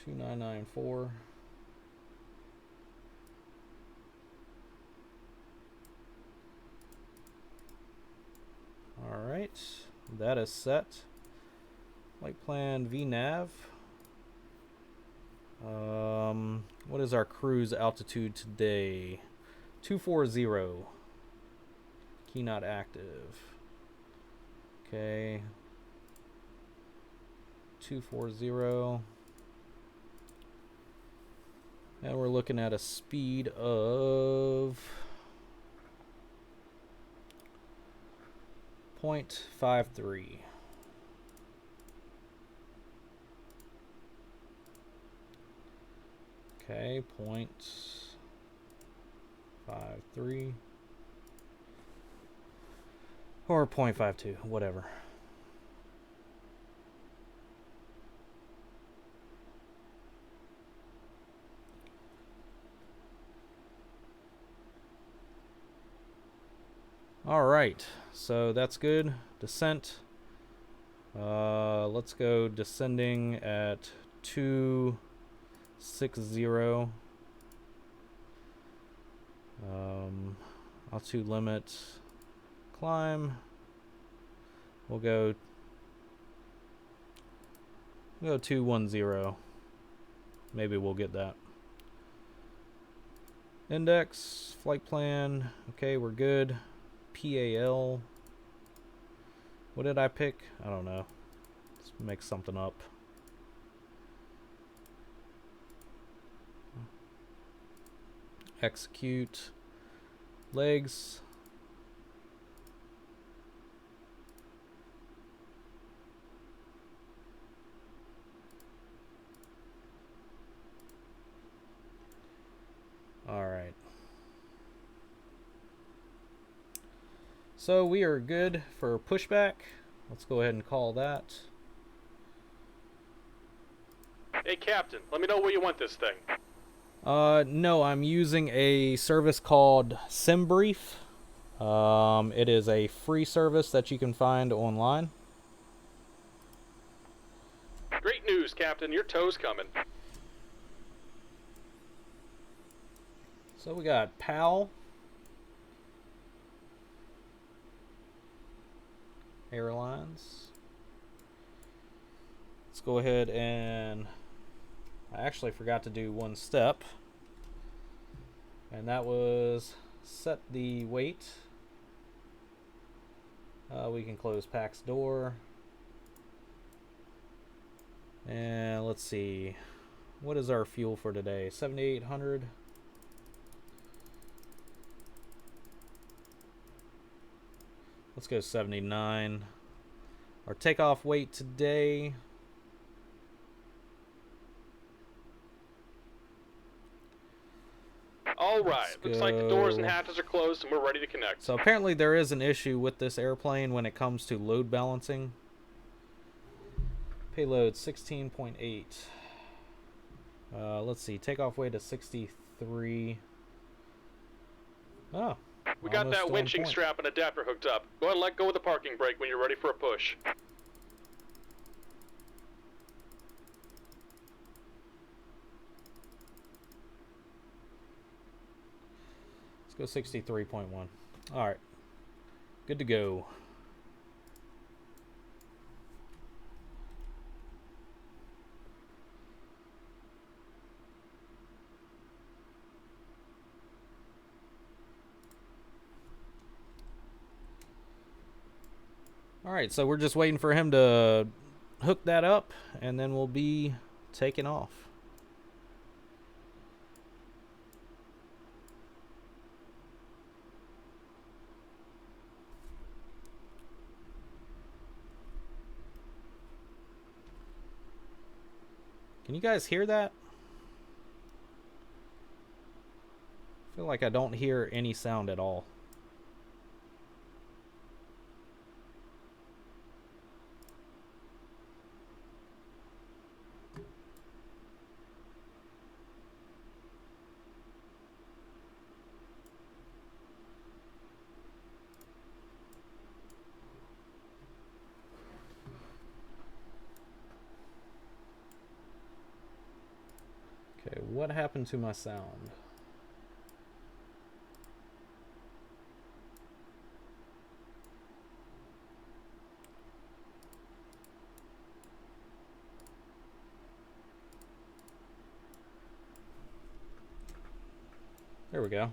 2994. All right, that is set. Flight plan VNAV. What is our cruise altitude today? 240. Key not active. Okay. 240. And we're looking at a speed of 0.53. Okay, 0.53 or 0.52, whatever. All right, so that's good. Descent. Let's go descending at 260. Altitude limit. Climb. We'll go 210. Maybe we'll get that. Index, flight plan. Okay, we're good. PAL. What did I pick? I don't know. Let's make something up. Execute. Legs. All right. So we are good for pushback. Let's go ahead and call that. Hey, Captain, let me know where you want this thing. No, I'm using a service called SimBrief. It is a free service that you can find online. Great news, Captain. Your tow's coming. So we got PAL. Airlines. Let's go ahead and I actually forgot to do one step, and that was set the weight. We can close PAC's door, and let's see, what is our fuel for today? 7,800. Let's go 79. Our takeoff weight today. All right. Looks like the doors and hatches are closed and we're ready to connect. So apparently there is an issue with this airplane when it comes to load balancing. Payload 16.8. Let's see. Takeoff weight is 63. Oh. We got that winching strap and adapter hooked up. Go ahead and let go of the parking brake when you're ready for a push. Let's go 63.1. Alright. Good to go. Alright, so we're just waiting for him to hook that up, and then we'll be taking off. Can you guys hear that? I feel like I don't hear any sound at all. Okay, what happened to my sound? There we go.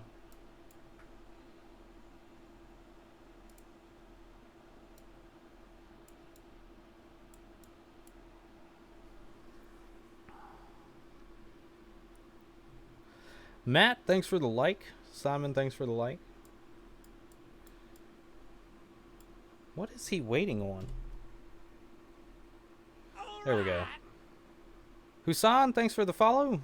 Matt, thanks for the like. Simon, thanks for the like. What is he waiting on? There we go. Husan, thanks for the follow.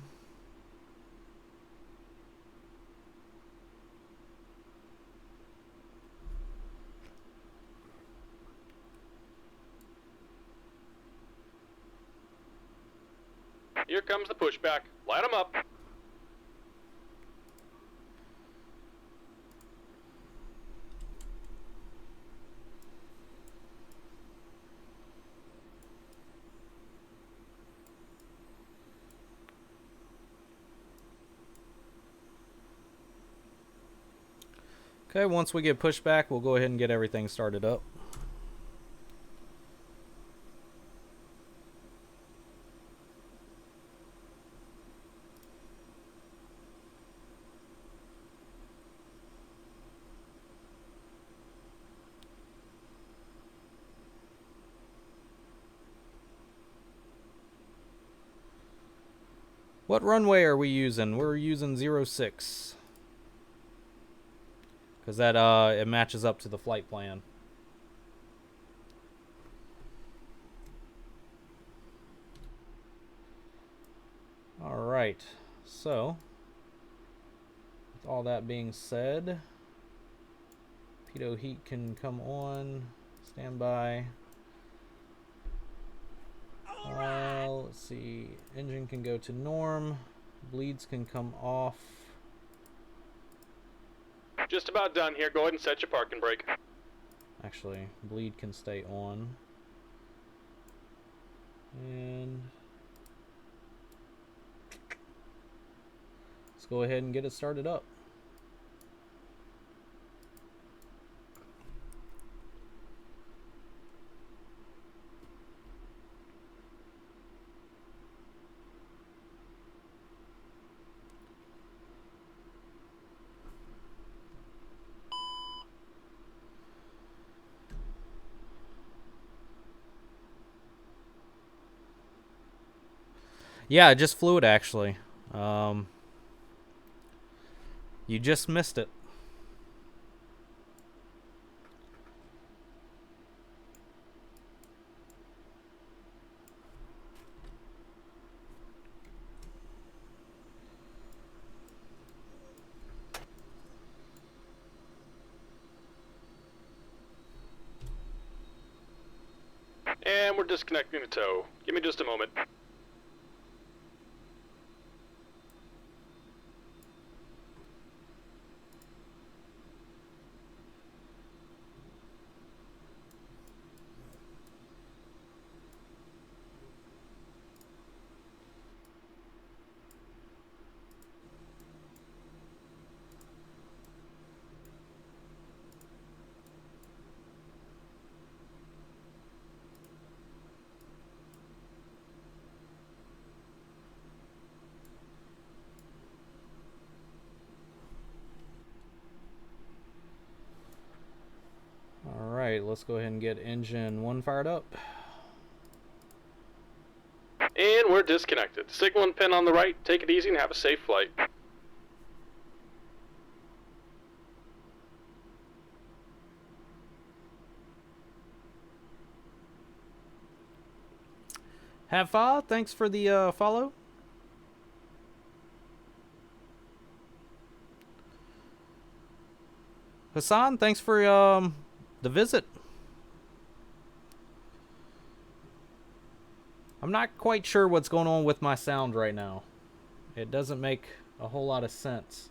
Here comes the pushback. Light them up. Okay, once we get pushed back, we'll go ahead and get everything started up. What runway are we using? We're using 06. Because that it matches up to the flight plan. Alright, so with all that being said, pitot heat can come on, standby. Let's see, engine can go to norm, bleeds can come off. Just about done here. Go ahead and set your parking brake. Actually, bleed can stay on. And let's go ahead and get it started up. Yeah, I just flew it actually. You just missed it. And we're disconnecting the tow. Give me just a moment. Alright, let's go ahead and get engine 1 fired up. And we're disconnected. Signal and pin on the right. Take it easy and have a safe flight. Have fun. Thanks for the follow. Hassan, thanks for the visit. I'm not quite sure what's going on with my sound right now. It doesn't make a whole lot of sense.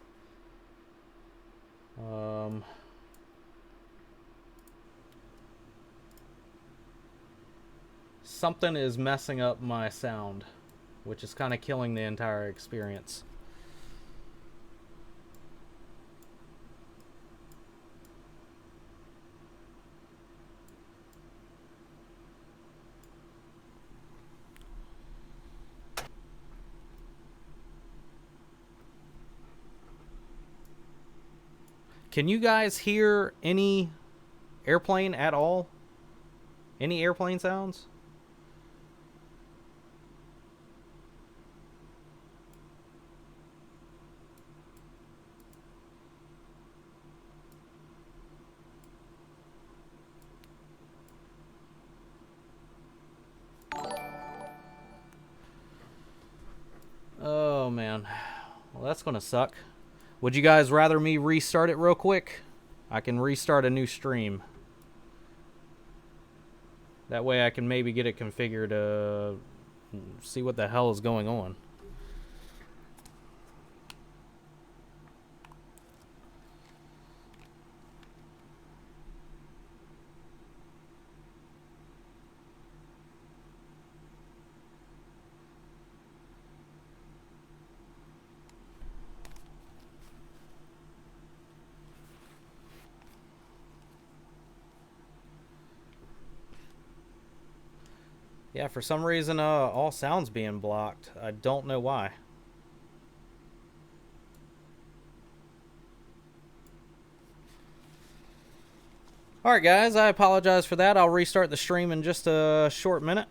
Something is messing up my sound, which is kind of killing the entire experience. Can you guys hear any airplane at all? Any airplane sounds? Oh man. Well, that's gonna suck. Would you guys rather me restart it real quick? I can restart a new stream. That way I can maybe get it configured to see what the hell is going on. Yeah, for some reason, all sounds being blocked. I don't know why. Alright guys, I apologize for that. I'll restart the stream in just a short minute.